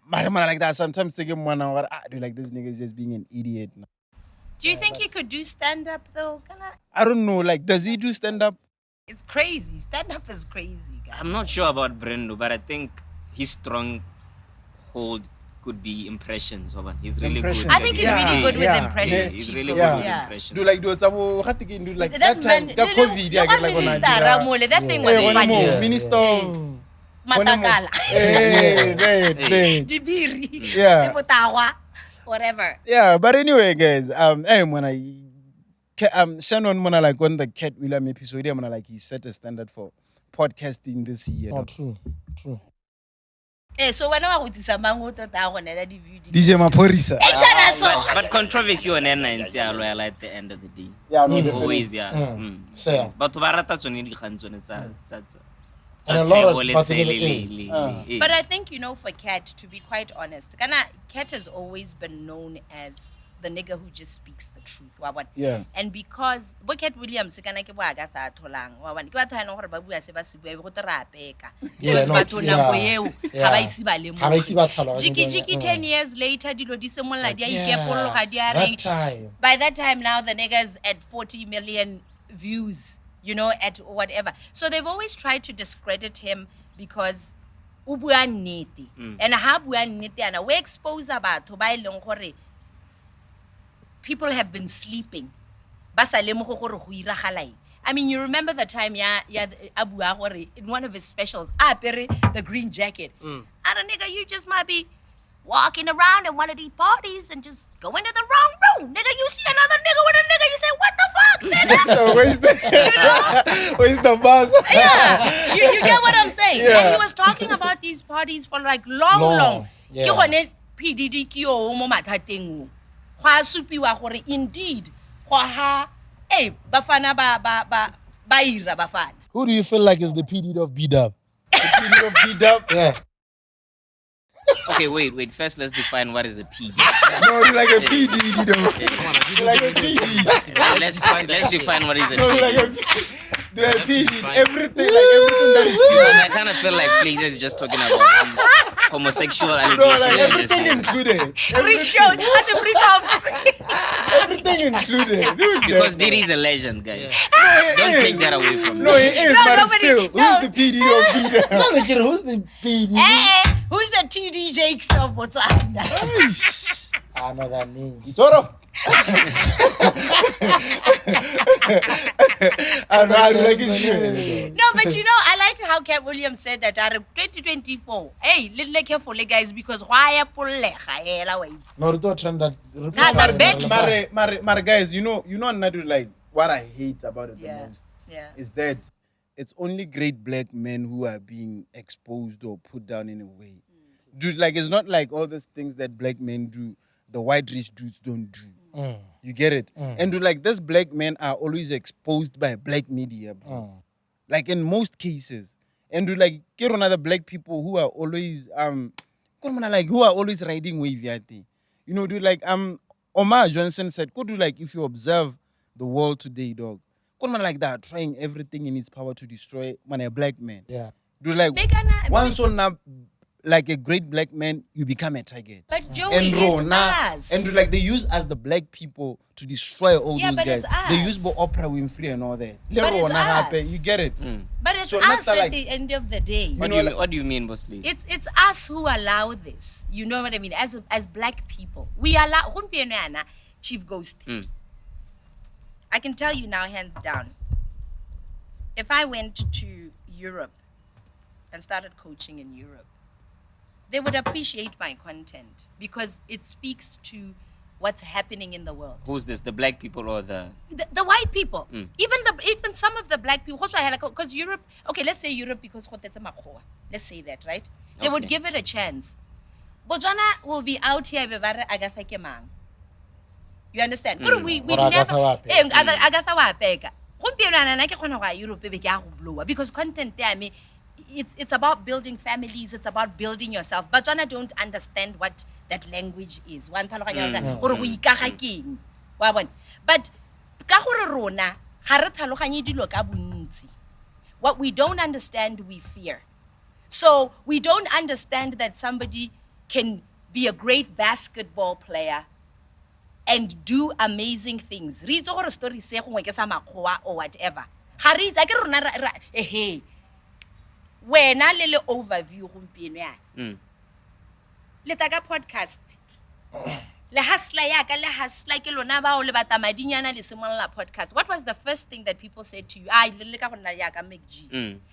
S4: Man, like that. Sometimes take him 1 hour. Dude, like, this nigga is just being an idiot. Now.
S5: Do you think he could do stand up though?
S4: I don't know. Like, does he do stand up?
S5: It's crazy. Stand up is crazy, guys.
S1: I'm not sure about Brendo, but I think his strong hold could be impressions. He's really
S4: Impressions.
S1: good.
S5: I think he's really good with
S4: Yeah.
S5: impressions.
S1: He's
S5: too,
S1: really
S5: though.
S1: good with
S5: Yeah.
S1: impressions.
S4: Do like do do like
S5: That
S4: that time
S5: man-
S4: that COVID yeah get like on
S5: that thing was
S3: Yeah,
S5: funny.
S3: yeah.
S4: Minister of
S5: Matakala.
S4: Hey.
S5: Dibiri.
S4: Yeah.
S5: Tipotawa. Whatever.
S4: Yeah, but anyway, guys, when Shannon Mona like on the Katt William episode, I'm like he set a standard for podcasting this year.
S3: Oh, true.
S5: So whenever we disamango to ta go nela di-video.
S4: DJ Maphorisa.
S1: But controversy on loyal at the end of the day.
S3: Yeah, no,
S1: Always, yeah.
S3: Same.
S1: But to barata tsone di kgantsone tsa
S3: And a lot of
S1: let's say,
S5: But I think, for Katt, to be quite honest, Katt has always been known as the nigga who just speaks the truth.
S4: Yeah.
S5: And because Katt Williams kana ke ba ga tha tholang wa ke batho ha gore ba bua se ba se bua go tera peka.
S3: Yeah,
S5: Because
S3: no,
S5: batho nako
S3: yeah,
S5: eo
S3: yeah.
S5: ga ba isi ba le
S3: Ga ba ise ba tlhaloganye
S5: Jiki
S3: bona,
S5: 10 years later dilo di semolla dia
S3: Yeah,
S5: ikepologa dia
S3: that
S5: reng.
S3: time.
S5: By that time now the niggas at 40 million views, at whatever. So they've always tried to discredit him because o bua nnete. And ha bua nnete ana we expose batho ba ileng gore people have been sleeping. Basa lemogo gore go iragala eng. I mean, you remember the time Abu Ahore in one of his specials, apere the green jacket. I don't nigga, you just might be walking around in one of these parties and just go into the wrong room. Nigga, you see another nigga with a nigga, you say, what the fuck, nigga?
S4: Where's the boss?
S5: Yeah, you get what I'm saying?
S4: Yeah.
S5: And he was talking about these parties for like long.
S3: Yeah.
S5: Ke gone PDD ke yo mo mathateng o. Gwa supiwa gore indeed gwa ha bafana ba ira bafana.
S3: Who do you feel like is the PD of B-Dub?
S4: The PD of B-Dub?
S3: Yeah.
S1: Okay, wait. First, let's define what is a PD.
S4: No, you like a PD, you know. You like a PD.
S1: Let's define what is a
S4: No, you like
S1: PD.
S4: a PD. They're PD. Everything that is PD.
S1: I kind of feel like Flakes is just talking about these homosexual
S4: No,
S1: allegations.
S4: like everything included.
S5: Free show at the free office.
S4: Everything included. Who's
S1: Because
S4: that?
S1: Diddy is a legend, guys.
S4: No, he
S1: Don't
S4: is.
S1: take that away from
S4: No,
S1: me.
S4: he is,
S5: No,
S4: but
S5: nobody-
S4: still,
S5: no.
S4: who's the PD of B-Dub?
S3: No, like, who's the PD?
S5: Who's the TD Jakes of Botswana?
S3: I know that name.
S4: Zoro. I'm like it.
S5: No, but you know, I like how Katt Williams said that 2024. Hey, little careful, guys, because why
S3: No, to trend that.
S4: Mare, guys, you know, another like what I hate about it the most is that it's only great black men who are being exposed or put down in a way. Dude, like it's not like all these things that black men do, the white rich dudes don't do. You get it? And dude, like these black men are always exposed by black media, bro. Like in most cases. And dude, like get on other black people who are always who are always riding wave yati. You know, dude, like Omar Johnson said, go do like if you observe the world today, dog. Like that, trying everything in its power to destroy a black man.
S3: Yeah.
S4: Do like
S5: Bekana-
S4: once on a like a great black man, you become a target.
S5: But Joey,
S4: And
S5: it's
S4: Rona,
S5: us.
S4: and like they use us the black people to destroy all
S5: Yeah,
S4: those
S5: but
S4: guys.
S5: it's
S4: They use
S5: us.
S4: Oprah Winfrey and all that.
S5: But it's us.
S4: You get it?
S5: But it's
S4: So
S5: us
S4: let's
S5: at
S4: like-
S5: the end of the day.
S1: What do you mean, Bosley?
S5: It's us who allow this. You know what I mean? As black people, we allow. Chief Ghost. I can tell you now, hands down. If I went to Europe and started coaching in Europe, they would appreciate my content because it speaks to what's happening in the world.
S1: Who's this? The black people or the?
S5: The white people, even some of the black people, because Europe, okay, let's say Europe because let's say that, right? They would
S1: Okay.
S5: give it a chance. Botswana will be out here, Agatha Kemang. You understand? But we
S3: Or
S5: never.
S3: Agatha wa Apeka.
S5: Agatha wa Apeka. Gompieno na ke kgona go ya Europe be ke ya go blowa because content there, I mean, it's about building families, it's about building yourself. Batswana don't understand what that language is. Wa tlhaloganya gore go ikaga keng. Wa bona? But ka gore rona ga re tlhaloganye dilo ka bontsi. What we don't understand, we fear. So we don't understand that somebody can be a great basketball player and do amazing things. Re itse gore story se gongwe ke sa makgowa or whatever. Ga re itse ke rona ehe. Wena le overview gompieno yana. Le taka podcast. Le hasla ya ka le hasla ke lona ba o le batamadinyana le simolla podcast. What was the first thing that people said to you? Le ka gonna ya ka McG.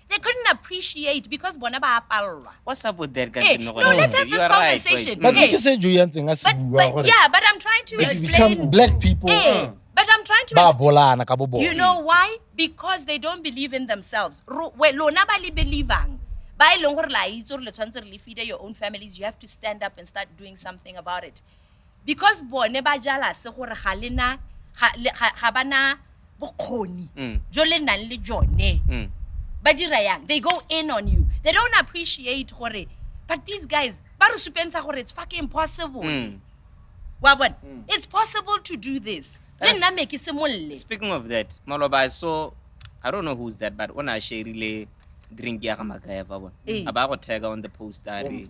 S5: They couldn't appreciate because bona ba apallwa.
S1: What's up with that, guys?
S5: Hey, no, let's have this conversation.
S3: But
S5: Hey.
S3: you say Julian as
S5: But yeah, but I'm trying to
S3: it's
S5: explain.
S3: become black people.
S5: Hey, but I'm trying to
S3: Ba
S5: explain.
S3: bolana ka bo bona.
S5: You know why? Because they don't believe in themselves. Lona ba le believang. Ba e leng gore la itse gore le tshwantse re le feed your own families. You have to stand up and start doing something about it. Because bone ba jala se gore ga lena ga bana bokgoni jo le nang le jone. Ba dira yang? They go in on you. They don't appreciate gore. But these guys, ba re supentsha gore it's fucking impossible. Wa bona? It's possible to do this. Le nna me ke semolle.
S1: Speaking of that, Maloba, I don't know who's that, but when I share really drink ya makaya ba bona. Aba go tag on the post are you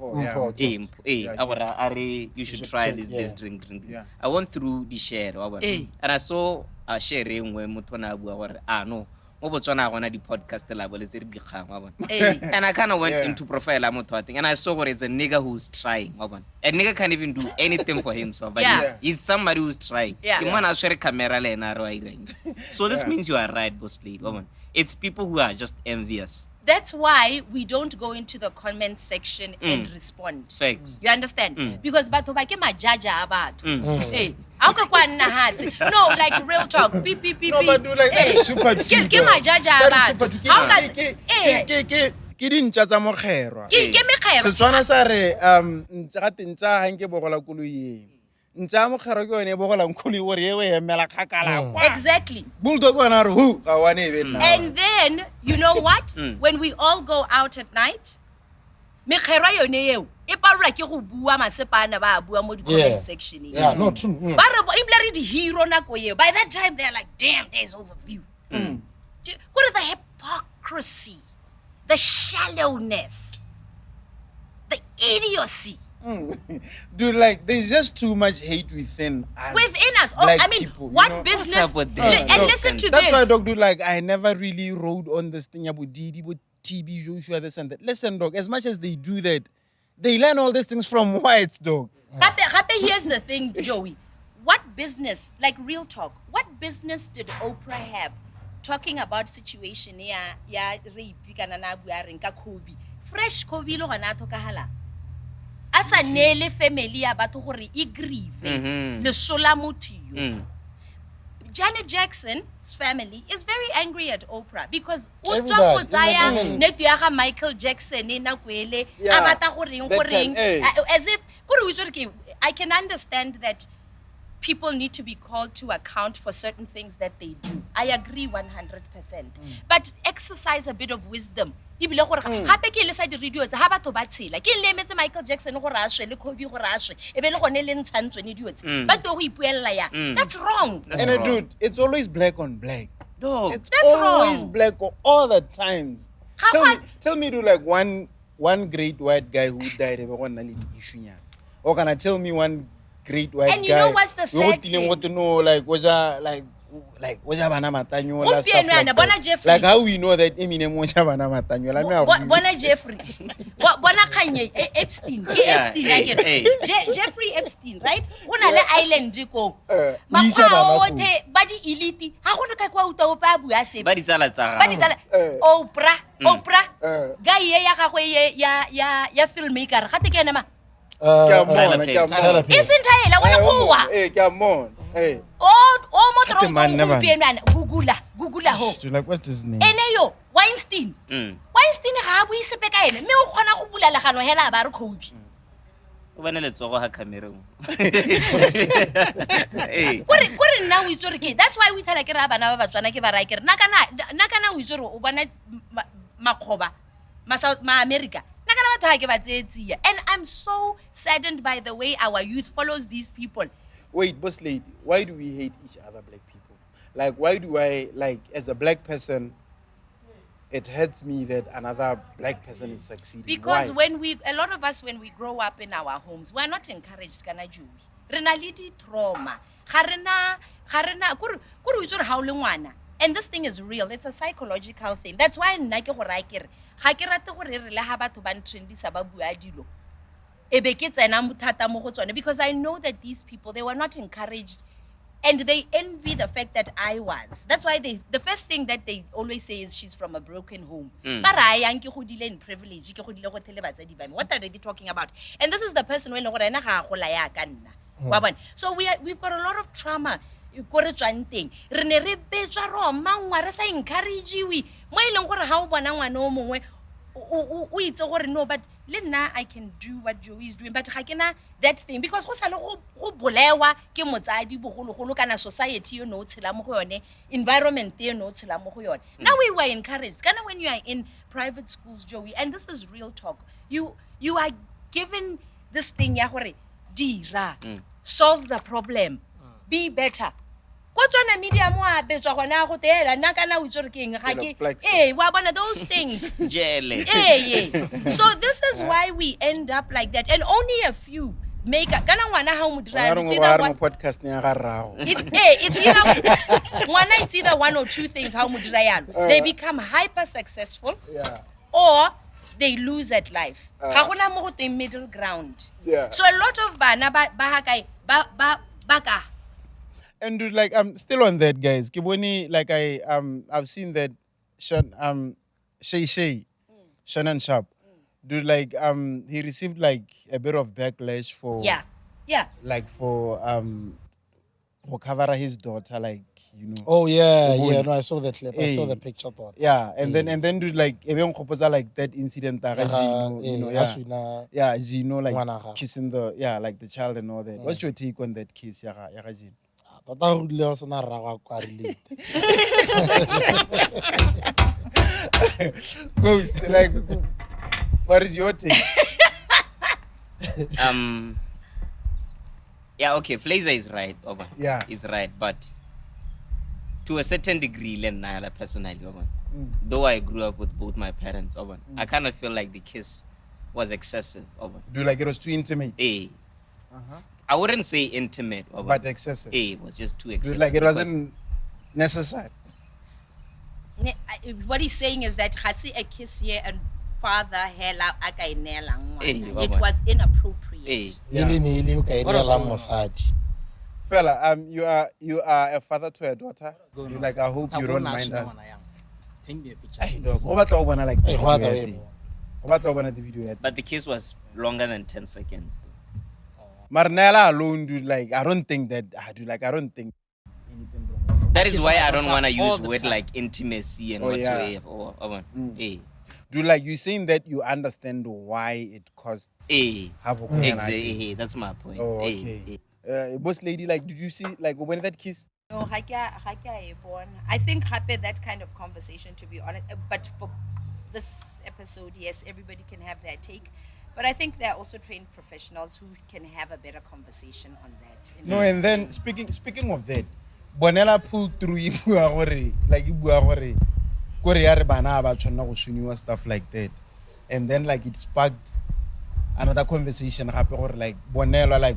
S1: should try this drink.
S4: Yeah.
S1: I went through the share wa bona. And I saw a share engwe motho na bua gore no mo Botswana gona di podcast labo le tse di bikgang wa bona.
S5: Eh.
S1: And I kind of went into profile motho thing, and I saw what it's a nigga who's trying wa bona. A nigga can't even do anything for himself, but
S5: Yeah.
S1: he's somebody who's trying.
S5: Yeah.
S1: Ke mona a share camera le ena re wa ireng. So this means you are right, boss lady wa bona. It's people who are just envious.
S5: That's why we don't go into the comment section and respond.
S1: Facts.
S5: You understand? Because batho ba ke majaja a batho. Hey, how ka kwa nna hatsi? No, like real talk. Beep beep beep.
S4: No, but do like that
S5: Hey,
S4: is super true.
S5: ke majaja a
S4: That is super
S5: batho.
S4: true.
S5: How ka
S4: Ke dintja tsa mokgerwa.
S5: ke mekgero.
S4: Setswana sa re ntja ga tentja ha nke bogola koloyeng. Ntja mokgerwa ke yone e bogolang koloi gore e we emela kgakala kwa.
S5: Exactly.
S4: Bulldog wana re hu ga wane e be nna.
S5: And then, you know what? When we all go out at night, mekgero yone eo e palwa ke go bua masepana ba bua mo di comment section.
S3: Yeah, no, true.
S5: Ba re e bla re di hero nako eo. By that time they're like, damn, there's overview. What is the hypocrisy, the shallowness, the idiocy
S4: Dude, like there's just too much hate within us.
S5: within us? Oh,
S4: Black
S5: I mean,
S4: people, you
S5: what
S4: know?
S5: business?
S1: What's up with that?
S5: And
S1: No,
S5: listen to
S4: That's
S5: this.
S4: why, dog, dude, like I never really rode on this thing about Didi, about TB, Joshua, this and that. Listen, dog, as much as they do that, they learn all these things from whites, dog.
S5: Gape, here's the thing, Joey. What business, like real talk, what business did Oprah have talking about situation ya rape kana na bua reng ka Kobe? Fresh Kobe lo gana thokahala. Asa nele family ya batho gore e grieve le sola motho yo. Janet Jackson's family is very angry at Oprah because o
S3: Every
S5: tswa
S3: day,
S5: go tsaya
S3: even-
S5: netu ya ga Michael Jackson e na kwele
S4: Yeah,
S5: a bata goreng
S4: that time,
S5: as if kore o itse ke I can understand that people need to be called to account for certain things that they do. I agree 100%. But exercise a bit of wisdom. Ibile gore gape ke le sa di radio tsa ha batho ba tshela ke le emetse Michael Jackson gore a shwe le Kobe gore a shwe e be le gone le ntshantswe ne diotse ba to go ipuella ya that's wrong.
S4: And dude, it's always black on black.
S1: Dog.
S4: It's
S5: That's
S4: always
S5: wrong.
S4: black all the times.
S5: How
S4: Tell me,
S5: come-
S4: tell me, dude, like one great white guy who died ever gonna lead issue nya. Or can I tell me one great white guy?
S5: And you know what's the
S4: we
S5: sad
S4: got dealing with
S5: thing?
S4: to know like was bana matanyo
S5: Gompieno
S4: stuff like
S5: yana, bona
S4: that.
S5: Jeffrey.
S4: Like how we know that Eminem was bana matanyo like me
S5: Bona Jeffrey. Bona Kanye Epstein. Ke
S1: Yeah,
S5: Epstein
S1: hey,
S5: again.
S1: hey.
S5: Jeffrey Epstein, right? Una le island ko.
S4: isa
S5: Makwa
S4: bana ko.
S5: othe ba di elite. Ha gona ka kwa uta o pa bua se.
S1: Ba di tsala tsa
S5: Ba di
S1: gago.
S5: tsala. Oprah. Guy ye ya gagwe ya filmmaker. Ga te ke ena ma.
S4: Come
S1: Tyler
S4: on,
S1: Perry,
S4: come
S1: Tyler
S4: on.
S1: Perry.
S5: Isn't I wala kuwa?
S4: Hey, come on. Hey.
S5: O mo
S4: Kgathe man,
S5: tro
S4: never.
S5: gompieno ana. Google ho.
S4: Dude, like what's his name?
S5: Ene yo Weinstein. Weinstein ga a buisepe ka ene. Me o kgona go bula legano hela ba re Kobe.
S1: O bana letsogo ha camereng. Hey.
S5: Kore nna o itse gore ke that's why we tell ke ra bana ba batswana ke ba ra ke re nna kana o itse gore o bona makgoba ma America nna kana batho ha ke ba tseetsia and I'm so saddened by the way our youth follows these people.
S4: Wait, boss lady, why do we hate each other, black people? Like, why do I, like, as a black person, it hurts me that another black person is succeeding?
S5: Because
S4: why?
S5: a lot of us when we grow up in our homes we're not encouraged kana Jew. Re na le di trauma. Ga rena kore o itse gore ha o le ngwana. And this thing is real. It's a psychological thing. That's why nna ke gore ga ke rate gore re le ha batho ba ntrendisa ba bua dilo. Ebe ke tsena mothata mo go tsone because I know that these people they were not encouraged and they envy the fact that I was. That's why the first thing that they always say is she's from a broken home. Ba ra yang ke godile in privilege ke godile go tele batsadi ba me. What are they talking about? And this is the person when gore ena ga gola ya ka nna. Wa bona. So we've got a lot of trauma. Ko re tswang teng re ne re betswa ro mangwa re sa encourage we mo ileng gore ha o bona ngwana o mongwe o itse gore no but le nna I can do what Joey is doing but ga kena that thing because go sa le go bolewa ke motsadi bogologolo kana society yo no o tshela mo go yone environment yo no o tshela mo go yone. Now we were encouraged kana when you are in private schools Joey and this is real talk you are given this thing ya gore dira solve the problem be better. What's on a media mo a betswa gona go tela nna kana o itse re ke eng ga ke wa bona those things.
S1: Jele.
S5: So this is why we end up like that and only a few make kana ngwana ha o mo dira
S4: Ngwana
S5: it's
S4: mo
S5: either
S4: ba re mo
S5: one
S4: podcast ya ga rrago.
S5: it's either ngwana it's either one or two things how mo dira yalo they become hyper successful
S4: Yeah.
S5: or they lose at life ga gona mo go teng middle ground
S4: Yeah.
S5: so a lot of bana ba ha kae ba ka
S4: And dude, like I'm still on that, guys. Kiboni, like I've seen that Shay Shannon Sharp. Dude, like he received like a bit of backlash for
S5: yeah
S4: like for cover his daughter, like, you know.
S3: Oh yeah,
S4: Ubone.
S3: yeah. No, I saw the clip. I saw
S4: Eh.
S3: the picture. Thought.
S4: Yeah, and then dude, like even Kopoza, like that incident that Gino, you know, yeah, Gino like
S3: Ngwana ga.
S4: kissing like the child and all that. What's your take on that kiss, ya Gino?
S3: Tota go dile o sena rrago kwa relate.
S4: Ghost, like, what is your take?
S1: Yeah, okay, Flazer is right, Oba.
S4: Yeah.
S1: He's right, but to a certain degree, Len Nala personally, Oba. Though I grew up with both my parents, Oba, I kind of feel like the kiss was excessive, Oba.
S4: Do you like it was too intimate,
S1: I wouldn't say intimate, Oba.
S4: but excessive?
S1: It was just too
S4: Do
S1: excessive.
S4: you like it
S1: because-
S4: wasn't necessary?
S5: what he's saying is that hasi a kiss here and father hela aka inela ngwana it
S1: Baba.
S5: was inappropriate
S3: Ili ni ili ka inela mosadi.
S4: Fella, you are a father to a daughter. You like, I hope you don't mind us.
S6: Paint me a picture.
S4: Hey, dog, go back to Obana, like
S3: Hey,
S4: the
S3: what
S4: video
S3: are
S4: yet,
S3: you?
S4: eh? Go back to Obana the video yet.
S1: But the kiss was longer than 10 seconds.
S4: Marnella alone, dude, like I don't think that I don't think anything wrong.
S1: That is
S6: kiss
S1: why
S6: my
S1: I don't
S6: daughter
S1: want to
S6: all
S1: use
S6: the
S1: word
S6: time.
S1: like intimacy and
S4: Oh, yeah.
S1: whatsoever.
S4: Dude, like you saying that you understand why it cost havoc. on an artist.
S1: Exactly. That's my point.
S4: Oh, okay. Boss lady, like, did you see like when that kiss?
S5: no ga ke a bona I think happy that kind of conversation to be honest but for this episode yes everybody can have their take but I think there are also trained professionals who can have a better conversation on that
S4: No, and then speaking of that, Bonella pulled through ibua gore, like ibua gore kore ya re bana ba tshwana go shuniwa stuff like that. And then like it sparked another conversation hape gore like Bonella like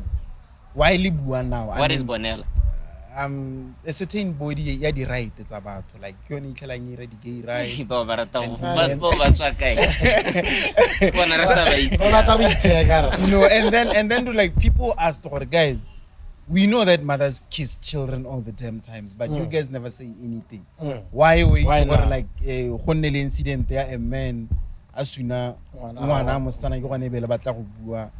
S4: why le bua now?
S1: What is Bonella?
S4: A certain body ya di right tsa batho like ke yone itlhelang ira di gay right.
S1: Ba ba rata go ba ba tswa kae. Bona re sa ba itse.
S3: O batla go itshega re.
S4: You know, and then do like people asked gore guys, we know that mothers kiss children all the damn times, but you guys never say anything. Why
S3: not?
S4: like go nne le incident ya a man a suna ngwana mo tsana ke gone bele batla go bua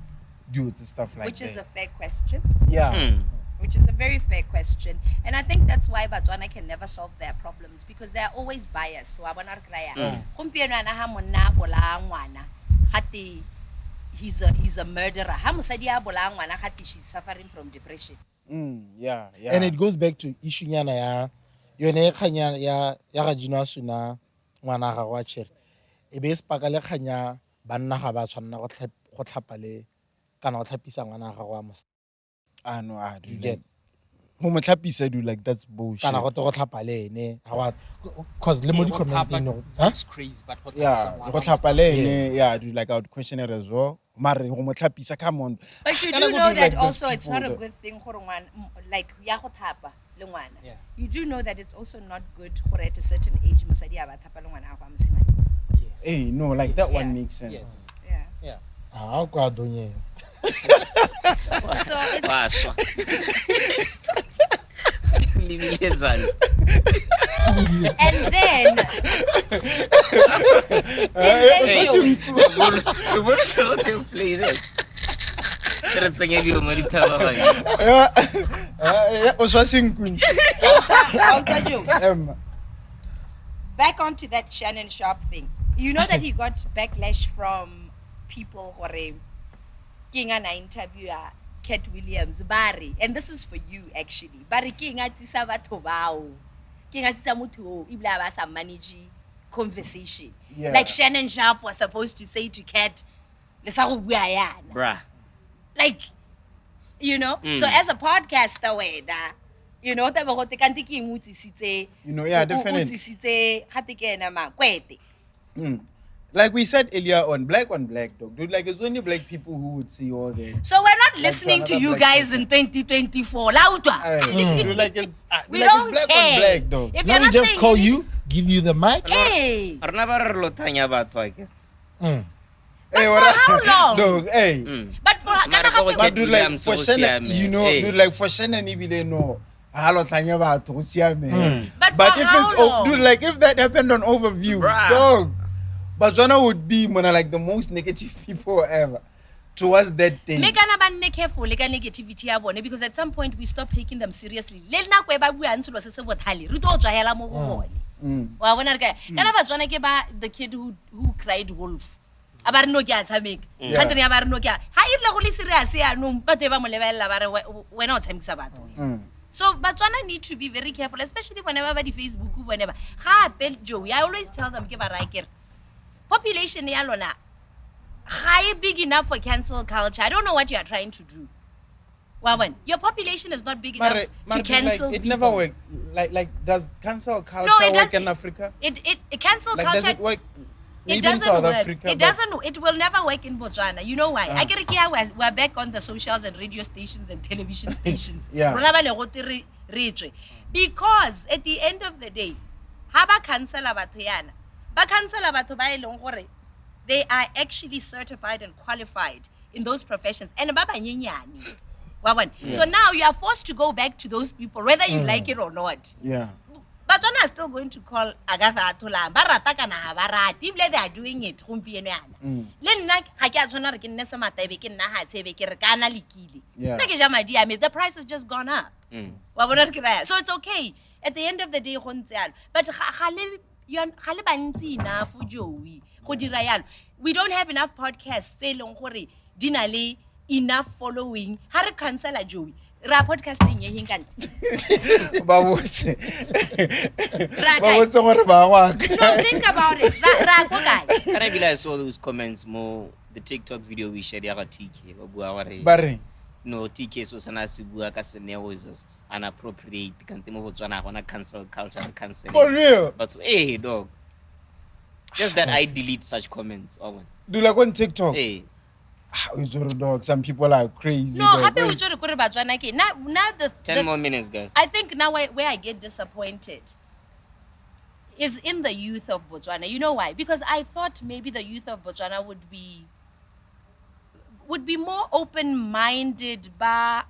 S4: dudes and stuff like
S5: which
S4: that.
S5: is a fair question
S4: Yeah.
S5: which is a very fair question. And I think that's why Batswana can never solve their problems because they are always biased. So I want to cry. Gompieno ana ha monna bola ngwana gate he's a murderer. Ha mosadi a bola ngwana gate she's suffering from depression.
S4: Yeah.
S3: And it goes back to issue nyana ya yone khanya ya ga Gino Suna ngwana ga wa chere. E be spaka le khanya banna ga ba tshwanna go tlhapa le kana go tlhapisa ngwana ga wa mos.
S4: No, I do
S3: You
S4: get.
S3: get
S4: Who mo tlhapisa do like that's bullshit.
S3: kana go tlhapa le ene ga wa cause le mo di commenting no.
S6: That's crazy, but what
S4: Yeah, go tlhapa le ene, yeah, do like I would question it as well. Mare go mo tlhapisa, come on.
S5: But you
S4: Can I
S5: do
S4: go
S5: know
S4: do
S5: that
S4: like those
S5: also it's
S4: people
S5: not a
S4: that-
S5: good thing for one like ya go thapa le ngwana.
S6: Yeah.
S5: You do know that it's also not good for at a certain age mosadi a ba thapa le ngwana ga mosimane.
S6: Yes.
S4: Hey, no, like that one
S5: Yeah.
S4: makes sense.
S6: Yes.
S5: Yeah.
S3: Ah kwa donye.
S5: So it's
S1: Wa swa. Libile zalo.
S5: and then you
S1: Seguro se go te Flazers. Se re tsenya di mo di thaba ba.
S4: O swa sinkun.
S5: Uncle Joe, back onto that Shannon Sharp thing. You know that he got backlash from people who are king an interviewer Katt Williams Barry, and this is for you actually. Barry king at Sabato bao. King at Samutu Ibla sa manage conversation.
S4: Yeah.
S5: Like Shannon Sharp was supposed to say to Katt, "Let's go yana."
S1: Bruh.
S5: Like, you know. So as a podcaster, you know, that we got the
S4: You know, yeah, definitely.
S5: Utsisitse gate ke ena ma kwete.
S4: like we said earlier on black, dog. Dude, like it's only black people who would see all that.
S5: So we're not listening to
S4: another
S5: you
S4: black
S5: guys
S4: person.
S5: in 2024. Louder.
S4: Dude, like it's
S5: We
S4: like
S5: don't
S4: it's black
S5: care.
S4: on black, dog.
S5: If
S3: Let
S5: you're
S3: me
S5: not
S3: just
S5: saying
S3: call
S5: anything-
S3: you, give you the mic.
S5: Hey.
S1: rona ba re lo thanya batho ake
S5: But for how long?
S4: Dog, hey.
S5: But for
S1: Mara go
S4: But dude, like
S1: Williams,
S4: for
S1: so
S4: Shannon,
S1: siame.
S4: you know,
S1: Hey.
S4: dude, like for Shannon, ebile no. Halo tlanya batho go siame.
S5: But for
S4: if
S5: how
S4: it's
S5: long?
S4: dude, like if that happened on Overview,
S1: Bruh.
S4: dog, Botswana would be one of like the most negative people ever towards that thing.
S5: Make an careful like negativity ya bone because at some point we stop taking them seriously. Le nna ko e ba bua ntse lo se se bothale. Re tlo tswa hela mo go bone. Wa bona re ka kana ba tswana ke ba the kid who cried wolf. A ba re no ke a tshameka. Country ya ba re no ke a. Ha e tla go le serious ya no batho e ba mo lebella ba re wena o tshamekisa batho. So Batswana need to be very careful, especially whenever ba di Facebook whenever. Gape Joe, I always tell them ke ba ra ke population ya lona high big enough for cancel culture. I don't know what you are trying to do. Wawan, your population is not big enough
S4: Mare,
S5: to cancel
S4: like, it
S5: people.
S4: never worked. Like does cancel culture
S5: it
S4: work
S5: does-
S4: in Africa?
S5: It cancel
S4: Like
S5: culture.
S4: does it work?
S5: It
S4: Maybe in
S5: doesn't
S4: South
S5: work.
S4: Africa.
S5: It
S4: but-
S5: doesn't. It will never work in Botswana. You know why? I get it here. We're back on the socials and radio stations and television stations.
S4: Yeah.
S5: Rona ba le go te re tswe. Because at the end of the day, ha ba cancela batho yana, ba cancela batho ba e leng gore they are actually certified and qualified in those professions. And ba banyenyane. Wawan. So now you are forced to go back to those people, whether you like it or not.
S4: Yeah.
S5: Batswana are still going to call Agatha Atola. Ba rata kana ha ba rate. Ebile they are doing it gompieno yana. Le nna ga ke a tshwana re ke nne semata ebe ke nna ha tsebe ke re kana lekile.
S4: Yeah.
S5: Nna ke ja madi a me, the price has just gone up. Wa bona re ke raya. So it's okay. At the end of the day go ntse yalo. But ga le bantsi enough Joey go dira yalo. We don't have enough podcasts tse leng gore di na le enough following. Ha re cancela Joey. Ra podcasting ye hinkante.
S4: Ba botse.
S5: Ra
S4: Ba
S5: kae?
S4: botse gore ba wa ka.
S5: No, think about it. Ra go guy.
S1: Can I be like, I saw those comments more the TikTok video we shared ya ga TK ba bua gore
S4: Ba re.
S1: no TK so sana se bua ka seneo is just inappropriate kante mo Botswana gona cancel culture and cancel
S4: For real.
S1: but hey dog just that I delete such comments oh
S4: Do like on TikTok.
S1: hey
S4: Dog, some people are crazy.
S5: No,
S4: dog.
S5: happy with you kore Batswana ke. Now the
S1: 10 more minutes guys
S5: I think now where I get disappointed is in the youth of Botswana. You know why? Because I thought maybe the youth of Botswana would be more open-minded ba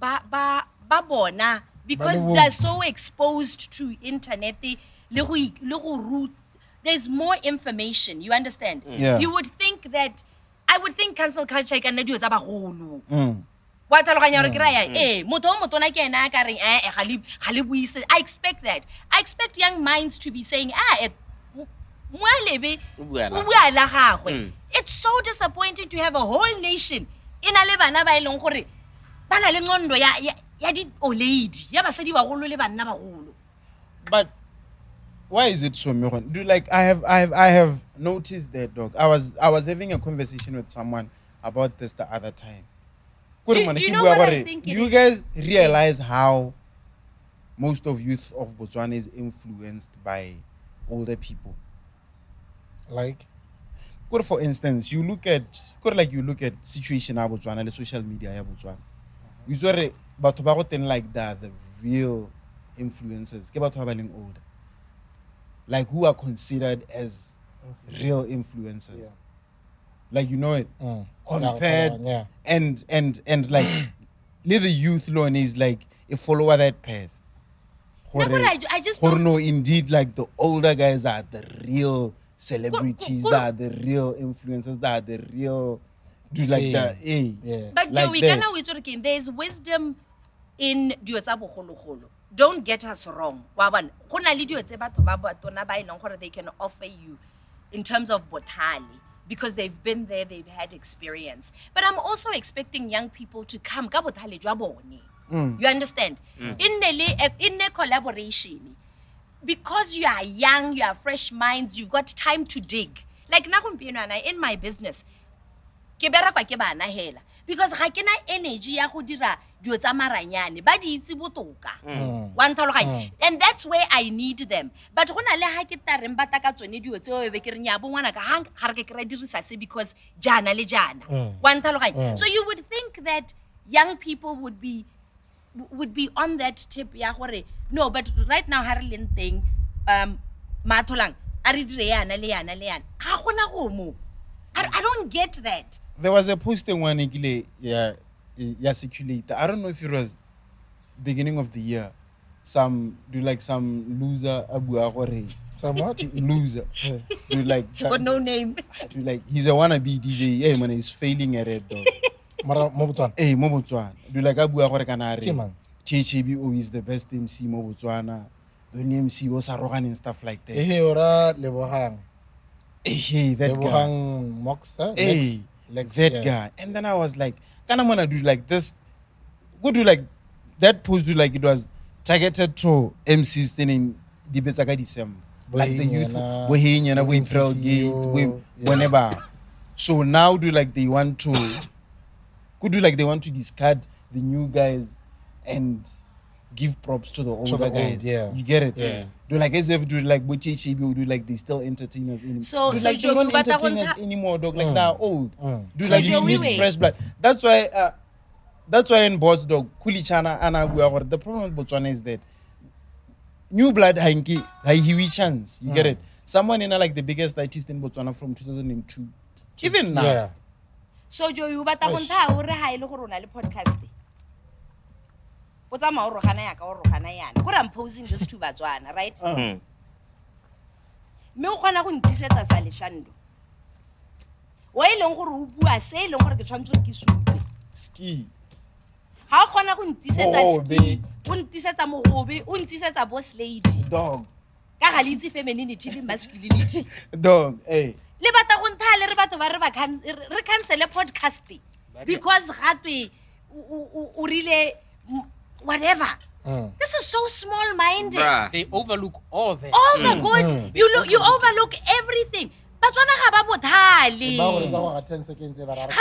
S5: bona because
S3: Ba le
S5: they're so exposed to internet le go root. There's more information, you understand?
S4: Yeah.
S5: You would think that I would think cancel culture can do tsa bagolo. Wa tlhaloganya re kry motho o motona ke ena ka reng ga le buise. I expect that. I expect young minds to be saying Mwalebe
S1: O bua la.
S5: o bua la gagwe. It's so disappointing to have a whole nation ina le bana ba ileng gore ba na le ngondo ya di old lady ya basadi bagolo le banna bagolo.
S4: But why is it so Meron? Do like I have noticed that dog. I was having a conversation with someone about this the other time.
S5: Do you know what I think it
S4: You
S5: is?
S4: guys realize how most of youth of Botswana is influenced by older people.
S3: Like,
S4: Good for instance, you look at situation ya Botswana le social media ya Botswana. Usually batho ba go teng like that, the real influencers ke batho ba ba leng older. Like who are considered as real influencers.
S3: Yeah.
S4: Like you know it. Compared
S3: yeah.
S4: and like le the youth loan is like a follower that path.
S5: No, but I just
S4: Or
S5: don't.
S4: no, indeed, like the older guys are the real celebrities,
S5: Go-
S4: that are the real influencers, that are the real dude like
S3: Fame.
S4: that.
S3: Yeah.
S5: But
S4: like
S5: Joey,
S4: that.
S5: kana we talk again. There's wisdom in dilo tsa bogologolo. Don't get us wrong. Wa bona go na le dilo tse batho ba batona ba ileng gore they can offer you in terms of bothale because they've been there, they've had experience. But I'm also expecting young people to come ka bothale jwa bone. You understand? In the collaboration. Because you are young, you are fresh minds, you've got time to dig. Like na gompieno ana in my business, ke berekwa ke bana hela because ga ke na energy ya go dira dio tsa maranyane ba di itse botoka wa ntlhaloganya and that's where I need them but go na le ha ke tareng ba ta ka tsone dio tseo be ke re nya bo ngwana ka ha ga re ke ra dirisa se because jana le jana wa ntlhaloganya so you would think that young people would be on that tip ya gore no but right now ha re leng teng matholang a re dire yana le yana ha gona go mo I don't get that.
S4: There was a posting one circulator. I don't know if it was beginning of the year. Some loser Abu Agore.
S3: Some what?
S4: Loser. Do like that.
S5: Got no name.
S4: Do like he's a wannabe DJ. Hey man, he's failing at it though.
S3: Mobutuan.
S4: Hey, Mobutuan. Do like Abu Agore
S3: Okay,
S4: Kanare.
S3: man.
S4: THBO is the best MC Mobutuana. The only MC was Arogan and stuff like that.
S3: Hey, ora Lebohang.
S4: Hey, that guy.
S3: Lebohang Moxa.
S4: Hey,
S3: Lex,
S4: that
S3: yeah.
S4: guy. And then I was like, kind of wanna do like this. Go do like that post. Do like it was targeted to MCs in Dibetsaka December, like the youth, Bohemian, Wintrail Gate, whenever. So now do like they want to, could do like they want to discard the new guys and give props to the older guys.
S3: Yeah,
S4: you get it.
S3: Yeah.
S4: Do like as if do like Boche Shebi do like they still entertain us anymore.
S5: So
S4: do like they don't entertain us anymore, dog. Like they're old. Do
S5: So
S4: like you
S5: Joey,
S4: need fresh blood. That's why in Boss Dog, Kulichana and Aguar, the problem with Botswana is that new blood hanky hiwi chance. You get it? Someone in like the biggest artist in Botswana from 2002. Even now.
S3: Yeah.
S5: So Joey o batla go ntsha o re ha ile go rona le podcast o tsama o rogana ya ka o rogana yana go I'm posing this to Batswana right me o kgona go ntisetsa sa leshando o ileng gore o bua se ileng gore ke tshwantse ke supe
S4: Ski.
S5: ha o kgona go ntisetsa
S4: Mogobe.
S5: ski o ntisetsa mogobe o ntisetsa boss lady
S4: Dog.
S5: ka ga le itse femininity le masculinity
S4: Dog. Hey.
S5: le bata go ntha le re batho ba re cancel podcast because gatwe o rile whatever this is so small minded
S6: They overlook all that.
S5: all the good you overlook everything Batswana ga ba bothale
S3: Ba gore ba go 10 seconds e ba ra re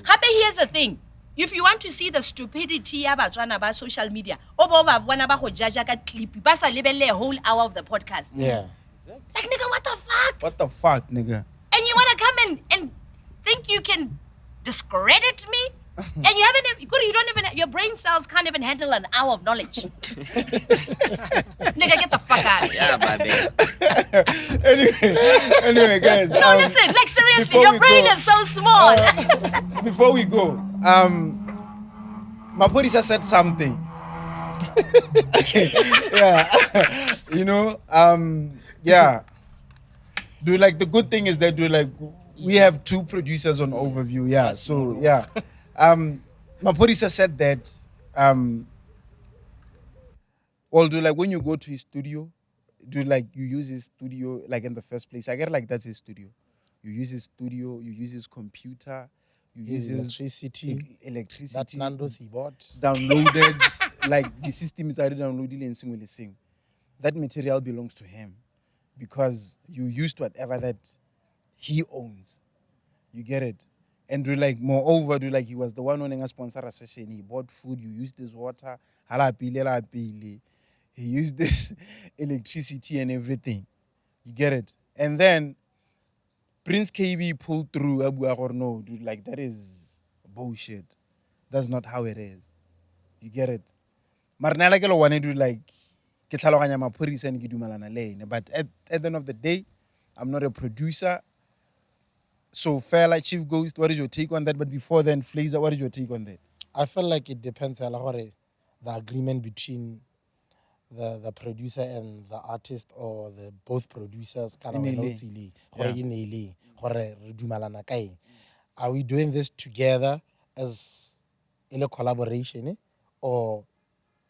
S5: gape here's the thing if you want to see the stupidity ya Batswana ba social media o ba bona ba go judge ka clip ba sa lebelle a whole hour of the podcast
S3: Yeah.
S5: like nigga what the fuck
S4: What the fuck, nigga?
S5: and you want to come and think you can discredit me and you don't even your brain cells can't even handle an hour of knowledge nigga get the fuck out of here
S1: Yeah, babe.
S4: anyway, guys.
S5: no listen like seriously
S4: before
S5: your
S4: we
S5: brain
S4: go-
S5: is so small
S4: Before we go, Maphorisa said something. Yeah, you know, yeah. Do like the good thing is that we have two producers on Overview. Yeah, so yeah, Maphorisa said that well, do like when you go to his studio, do like you use his studio like in the first place. I get like that's his studio. You use his studio. You use his computer. You use his electricity.
S3: That Nando's he bought.
S4: Downloaded like the system is already downloaded and sing. That material belongs to him because you used whatever that he owns. You get it? And do like moreover, do like he was the one owning a sponsor a session. He bought food, you used his water, he used this electricity and everything. You get it? And then Prince KB pulled through Abu Agor, no, dude, like that is bullshit. That's not how it is. You get it? Marnala ke lo wane do like ke tlhaloganya Maphorisa and ke dumelana le ene. But at the end of the day, I'm not a producer. So Fela, Chief Ghost, what is your take on that? But before then, Flazer, what is your take on that?
S3: I feel like it depends on the agreement between the producer and the artist or the both producers kind of are we doing this together as in a collaboration or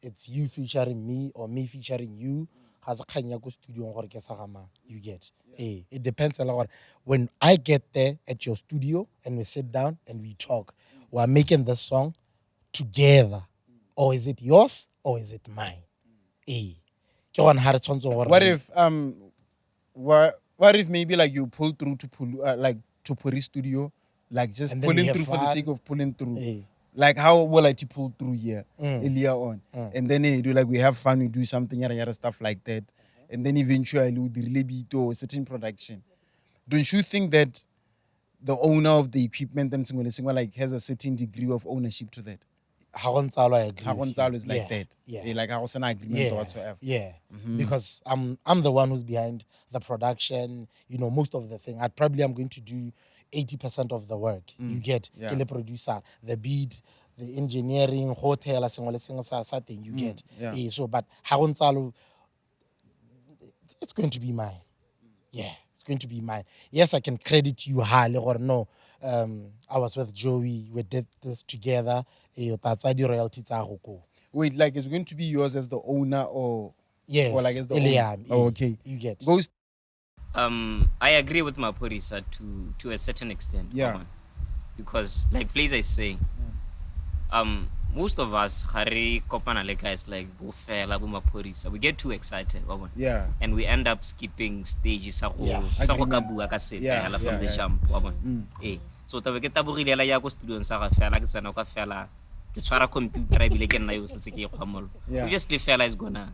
S3: it's you featuring me or me featuring you you get it depends a lot. When I get there at your studio and we sit down and we talk, we're making this song together, or is it yours or is it mine?
S4: What if maybe like you pull through to Puri studio, like just
S3: And then
S4: pulling
S3: we have
S4: through for the
S3: fun.
S4: sake of pulling through? Like how will I pull through here earlier on, and then do like we have fun, we do something yada stuff like that, and then eventually we really to certain production. Don't you think that the owner of the equipment and single like has a certain degree of ownership to that?
S3: Hagontalo, I agree.
S4: Hagontalo is like
S3: Yeah,
S4: that.
S3: yeah.
S4: Like how an agreement or whatsoever.
S3: Yeah, because I'm the one who's behind the production. Most of the thing. I'm going to do 80% of the work. You get the producer, the beat, the engineering, hotel, thing. You get.
S4: yeah.
S3: So, but Hagontalo, it's going to be mine. Yeah, it's going to be mine. Yes, I can credit you highly or no. I was with Joey. We did this together. That's the royalty.
S4: Wait, like it's going to be yours as the owner or
S3: Yes,
S4: or like as the
S3: Eliam,
S4: owner? Oh, okay.
S3: You get.
S4: Ghost.
S1: I agree with Maphorisa to a certain extent.
S4: Yeah.
S1: Because like Flazer is saying, most of us Hari Kopana like guys like Bofela, Maphorisa, we get too excited.
S4: Yeah.
S1: And we end up skipping stages sa go
S3: Yeah,
S1: sa go ka bua ka setela from the jump. So ta ke tabogile la ya go studio sa ga fela ke tsena ka fela ke tshwara computer ebile ke nna yo se ke kgwamolo. Obviously fela is gonna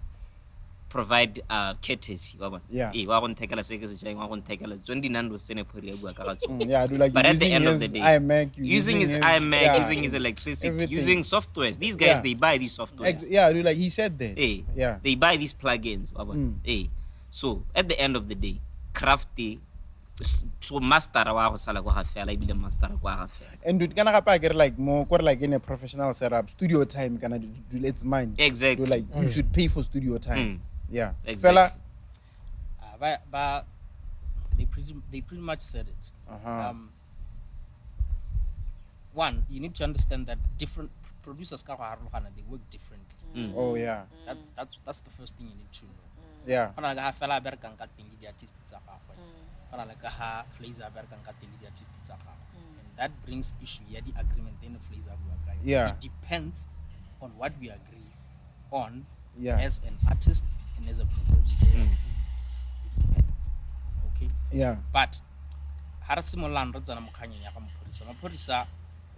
S1: provide courtesy wa go nthekela se ke se tsheng wa go nthekela tsone dinando sene phori ya bua ka ga tsone.
S4: Yeah, do like
S1: But at the
S4: using
S1: end of
S4: his
S1: the day,
S4: iMac,
S1: using his iMac, using his electricity,
S4: everything.
S1: using softwares. These guys,
S4: Yeah.
S1: they buy these softwares.
S4: Yeah, do like he said that. Yeah.
S1: They buy these plugins. So at the end of the day, crafty, so master wa go sala go ga fela ibile master go ga fela.
S4: And dude, kana gapa get like more like in a professional setup, studio time kana do let's mind.
S1: Exactly.
S4: Do like you should pay for studio time. Yeah.
S1: Exactly.
S4: Fella.
S6: But they pretty much said it. One, you need to understand that different producers they work differently.
S4: Oh yeah.
S6: That's the first thing you need to know.
S4: Yeah.
S6: Kana ga fela berka nka teng di artist tsa gagwe. Kana le ka ha Flazer berka nka teng di artist tsa gagwe. And that brings issue ya the agreement in the Flazer bua ka.
S4: Yeah.
S6: It depends on what we agree on
S4: Yeah.
S6: as an artist and as a producer. It depends. Okay?
S4: Yeah.
S6: But ha re simolang re tsana mokganyeng ya ga Maphorisa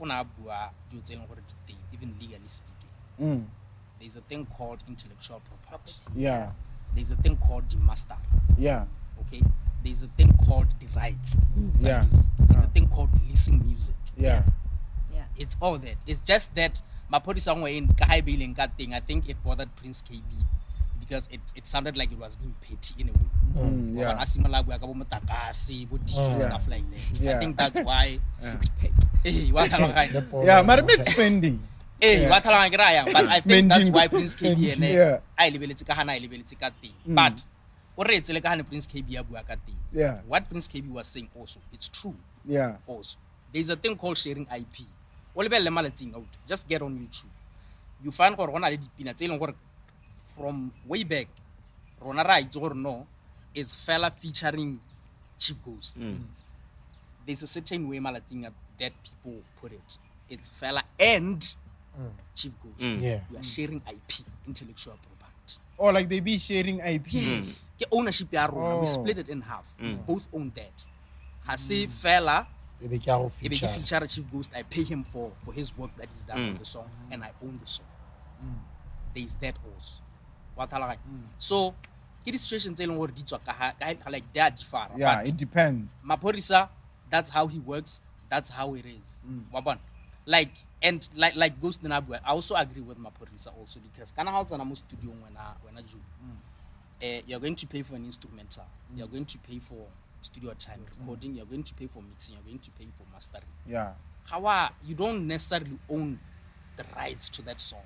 S6: o na bua dio tse leng gore di teng even legally speaking. There's a thing called intellectual property.
S4: Yeah.
S6: There's a thing called the master.
S4: Yeah.
S6: Okay? There's a thing called the rights.
S4: Yeah.
S6: There's a thing called releasing music.
S4: Yeah.
S5: Yeah.
S6: It's all that. It's just that Maphorisa in Kahai Bailing thing, I think it bothered Prince KB because it sounded like it was being petty in a way.
S4: Yeah.
S6: Stuff like that.
S4: Yeah.
S6: I think that's why
S3: The poor
S4: Yeah,
S3: man.
S4: but mid spending.
S6: but I think that's
S4: Mending.
S6: why Prince KB
S4: Yeah.
S6: I lebeletse ka hana I lebeletse ka teng. But o re etsele ka hana Prince KB ya bua ka teng.
S4: Yeah.
S6: What Prince KB was saying also, it's true.
S4: Yeah.
S6: Also, there's a thing called sharing IP. O lebelle malatsing out. Just get on YouTube. You find gore gona le dipina tse leng gore from way back rona ra itse gore no is fella featuring Chief Ghost. There's a certain way malatsing that people put it. It's fella and Chief Ghost.
S3: Yeah.
S6: We are sharing IP, intellectual property.
S4: Or like they be sharing IP.
S6: Yes. Ke ownership ya rona. We
S4: Oh.
S6: split it in half. We both own that. Ha se fella
S3: Ebe ke a go
S6: if
S3: feature.
S6: he feature Chief Ghost, I pay him for his work that he's done on the song, and I own the song. There's that also. What I like. So, get the situation telling what did like that differ.
S4: Yeah,
S6: But
S4: it depends.
S6: Maphorisa, that's how he works. That's how it is. Waban. Like Ghost Nabu, I also agree with Maphorisa also because kana how zana mo studio when I do. You're going to pay for an instrumental. You're going to pay for studio time recording. You're going to pay for mixing. You're going to pay for mastering.
S4: Yeah.
S6: However, you don't necessarily own the rights to that song.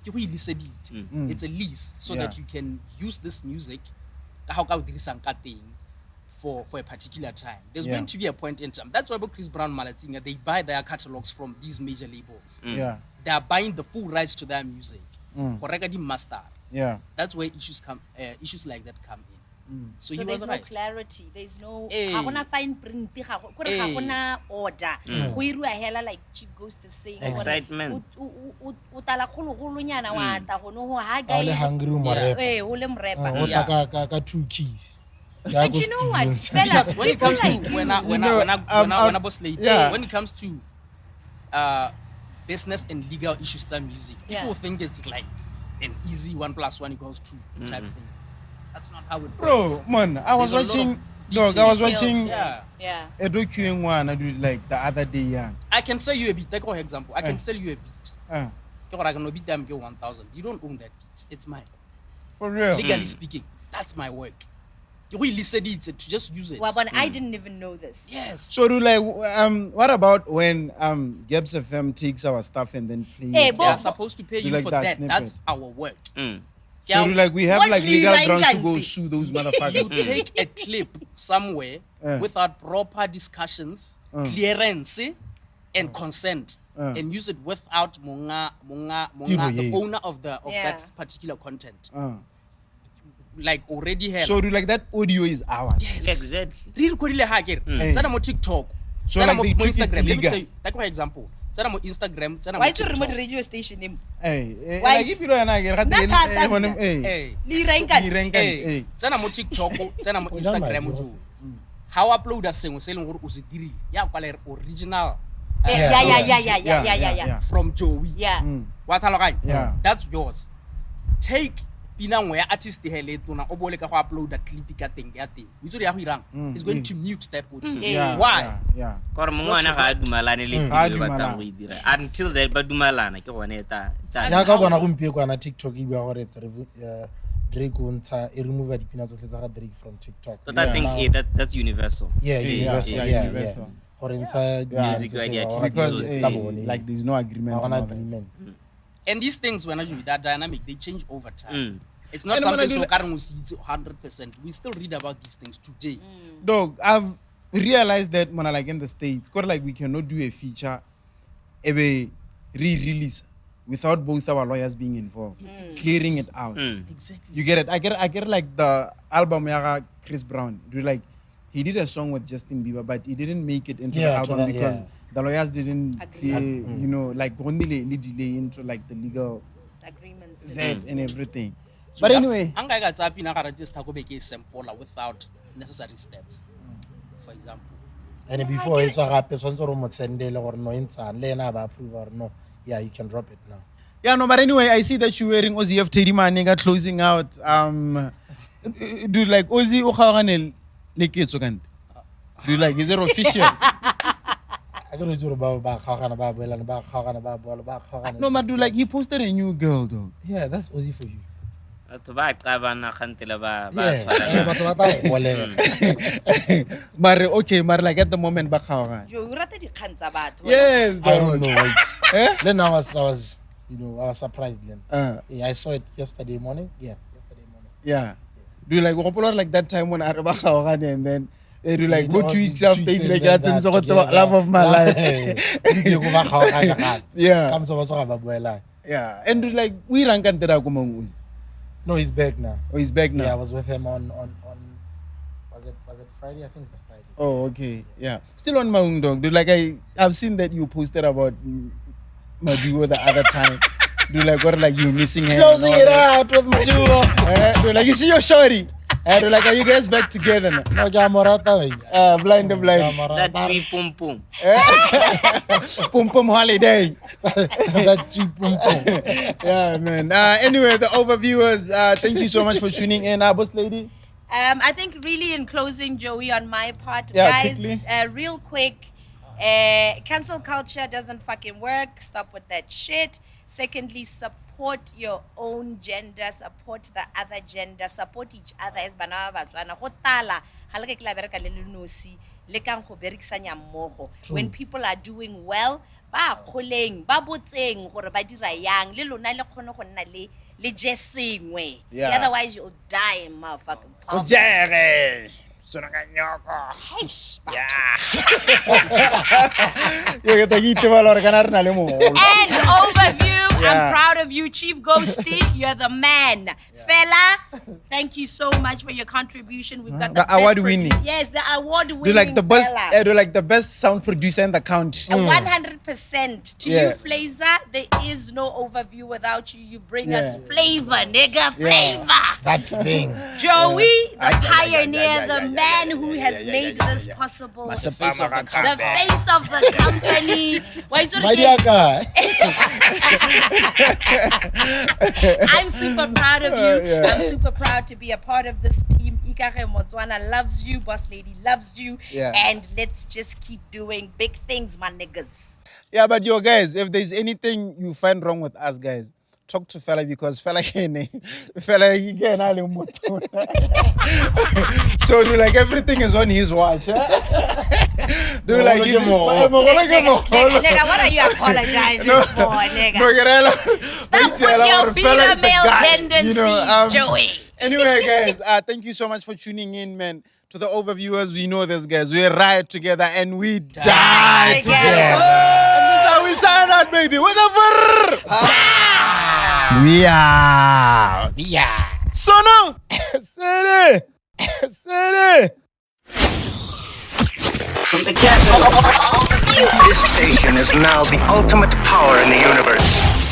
S6: You will lease it. It's a lease so
S4: Yeah.
S6: that you can use this music for a particular time. There's
S4: Yeah.
S6: going to be a point in time. That's why Chris Brown Malatinga, they buy their catalogs from these major labels.
S4: Yeah.
S6: They are buying the full rights to their music. For record master.
S4: Yeah.
S6: That's where issues like that come in. So he
S5: there's
S6: was
S5: no
S6: right.
S5: clarity. There's no
S6: Eh.
S5: ga gona fine print ga go re ga
S6: Eh.
S5: gona order. Go irua hela like Chief Ghost is saying. gore
S1: Excitement.
S5: o tala kholo nyana wa ta go no ha
S3: Ha o le
S5: guy.
S3: hungry o mo repa.
S5: O le mrepa.
S3: O ta ka 2 keys.
S5: And you know what? Fellas,
S6: Because when it
S5: people
S6: comes
S5: like
S6: to
S5: you,
S6: when I boss lady,
S4: yeah.
S6: when it comes to business and legal issues to music. People
S5: Yeah.
S6: think it's like an easy 1 + 1 = 2 type thing. That's not how it works.
S4: Bro, man, I was
S6: There's a lot
S4: watching,
S6: of
S4: dog, I was
S5: details.
S4: watching
S6: Yeah.
S5: Yeah.
S4: a docu one, I do like the other day, yeah.
S6: I can sell you a beat. Take for example. I can sell you a beat.
S4: Uh,
S6: I can beat them get 1,000. You don't own that beat. It's mine.
S4: for real.
S6: Legally speaking, that's my work. You really said it to just use it.
S5: Well, but I didn't even know this.
S6: Yes.
S4: So do like, what about when Gebs FM takes our stuff and then plays?
S5: Hey,
S6: They are
S5: Bob.
S6: supposed to pay
S4: Do
S6: you
S4: like
S6: for
S4: that
S6: that.
S4: snippet.
S6: That's our work.
S4: So do like we have
S5: What
S4: like legal
S5: legal
S4: grounds to go
S5: guarantee?
S4: sue those
S6: You
S4: motherfuckers.
S6: take a clip somewhere without proper discussions, clearance, and consent, and use it without the
S3: yeah.
S6: owner of
S5: Yeah.
S6: that particular content. Like already have.
S4: So do like that audio is ours.
S1: Exactly.
S6: Re recordile ha ke re. Tsena mo TikTok.
S4: So
S6: Tsena
S4: like
S6: mo
S4: they treat it
S6: Instagram. Let me
S4: illegal.
S6: tell you. Take for example. Tsena mo Instagram. Tsena mo
S5: Why to remote
S6: TikTok.
S5: radio station him?
S4: Hey,
S5: Why
S4: like if you don't know,
S5: Nna thata nna.
S6: Hey.
S5: Li ranka.
S6: Hey. Tsena mo TikTok. Tsena mo
S3: O ja
S6: Instagram.
S3: madi,
S6: jo.
S3: ho se.
S6: Ha o uploada sengwe se leng gore o se dirile. Ya kwa le original
S5: Yeah.
S6: from Joey.
S5: Yeah.
S6: Wa tlhaloganya?
S4: Yeah.
S6: That's yours. Take pina nngwe ya artist hele tona o bole ka go uploada clip ka teng ya teng. Witse ya go irang is going to mute that audio.
S4: Yeah,
S6: Why?
S4: Yeah.
S1: Gore mongwe wana ga a dumalane le
S4: Ha
S1: tiro e batlang
S4: dumalane.
S1: go e dira until that ba dumalana ke gone ta
S3: ya ka bona gompie kwana TikTok e bua gore it's Drake o ntsha e remove dipina tsotlhe tsa ga Drake from TikTok.
S1: but I think that's universal.
S3: Yeah, universal.
S4: yeah,
S3: Yeah,
S4: universal.
S3: Gore ntsha
S1: Music wa di-artist
S4: Because
S1: So,
S4: like there's no agreement.
S3: on
S4: on that.
S3: agreement.
S6: And these things, when you that dynamic, they change over time. It's not
S4: And when I
S6: something
S4: do
S6: so
S4: that-
S6: current we see it 100%. We still read about these things today.
S4: Dog, I've realized that when I like in the States, got like we cannot do a feature, a re-release without both our lawyers being involved, clearing it out.
S6: Exactly.
S4: You get it? I get like the album yaga Chris Brown. Do like he did a song with Justin Bieber, but he didn't make it into the
S3: Yeah,
S4: album
S3: to that,
S4: because
S3: yeah.
S4: the lawyers didn't
S5: Agree.
S4: clear, you know, like only delay into like the legal
S5: Agreements.
S4: that and everything. But anyway,
S6: Anga ga tsa pina ga re just go make a sample without necessary steps. For example.
S3: And before it's a rap, so on mo sendele gore no intsan le na ba approve or no. Yeah, you can drop it now.
S4: yeah, no, but anyway, I see that you're wearing Ozzy F. Teddy Maniga closing out. Do like Ozzy Okhaganel Leketso kante? Do like is it official?
S3: I go to ba khagana ba boela ba khagana ba boela ba khagana.
S4: No, but do like he posted a new girl though.
S3: Yeah, that's Ozzy for you.
S1: batho ba qabana gantele ba
S3: Yeah,
S1: tshwarana
S3: batho ba ta bolela.
S4: But okay, but like at the moment ba khaogana.
S5: Jo, o rata dikgang tsa batho.
S4: Yes,
S3: I don't know.
S4: Eh?
S3: Then I was, I was surprised then.
S4: Uh,
S3: Yeah, I saw it yesterday morning. Yeah, yesterday morning.
S4: yeah. Do you like go like that time when I ba khaogana and then they do like
S3: Yeah,
S4: go 2 weeks
S3: two
S4: after
S3: weeks
S4: you like
S3: and
S4: that's
S3: then
S4: the
S3: together.
S4: love of my life.
S3: Go ba khagana gape.
S4: Yeah.
S3: Come so ba tsoga ba boela.
S4: Yeah. And do like we rank antera ko mong Ozzy.
S3: No, he's back now.
S4: Oh, he's back now.
S3: Yeah, I was with him on was it Friday? I think it's Friday.
S4: Oh, okay. Yeah. Still on my own dog. Dude, like I've seen that you posted about Maduo the other time. Dude, like what like you missing him.
S3: Closing it out with Majuo.
S4: Dude, like you see your shorty. Dude, like are you guys back together now?
S3: No, Jamorata.
S4: Blind the blind.
S1: that tree pum pum
S4: Pum pum holiday.
S3: That cheap pum pum.
S4: Yeah, man. Anyway, the overviewers, thank you so much for tuning in. Boss lady.
S5: I think really in closing, Joey, on my part,
S4: Yeah,
S5: guys,
S4: quickly.
S5: real quick, cancel culture doesn't fucking work. Stop with that shit. Secondly, support your own gender, support the other gender, support each other as bana ba batswana. Go tala, ga le ke la bereka le le nosi, le kang go berekisanya mmogo. When people are doing well, ba kgoleng, ba botseng gore ba dira yang, le lona le kgone go nna le je sengwe.
S4: Yeah.
S5: Otherwise you'll die in motherfucking poverty.
S4: Jerry. Yeah.
S5: And overview I'm proud of you, Chief Ghosty. You're the man. Fella, thank you so much for your contribution. We've got the best
S4: award-winning.
S5: Yes, the award-winning
S4: Do like the best,
S5: fella.
S4: do like the best sound producer in the country.
S5: 100% to
S4: Yeah.
S5: you, Flazer. There is no overview without you. You bring us flavor, nigga, flavor.
S3: That thing.
S5: Joey, the pioneer, the man who has made this possible.
S4: The face of the
S5: The face of the company. Why do you
S3: Madiaka.
S5: I'm super proud of you. I'm super proud to be a part of this team. Ikare Motswana loves you. Boss Lady loves you.
S4: Yeah.
S5: And let's just keep doing big things, my niggas.
S4: Yeah, but yo, guys, if there's anything you find wrong with us, guys, talk to fella because fella can so do like everything is on his watch. Do like he's
S5: Nigga, what are you apologizing for, nigga? Stop with your beta male tendencies, Joey.
S4: Anyway, guys, thank you so much for tuning in, man. To the overviewers, we know this, guys. We ride together and we die together. And this is how we sign out, baby. With a we are. Sono. City.
S2: From the Katt. This station is now the ultimate power in the universe.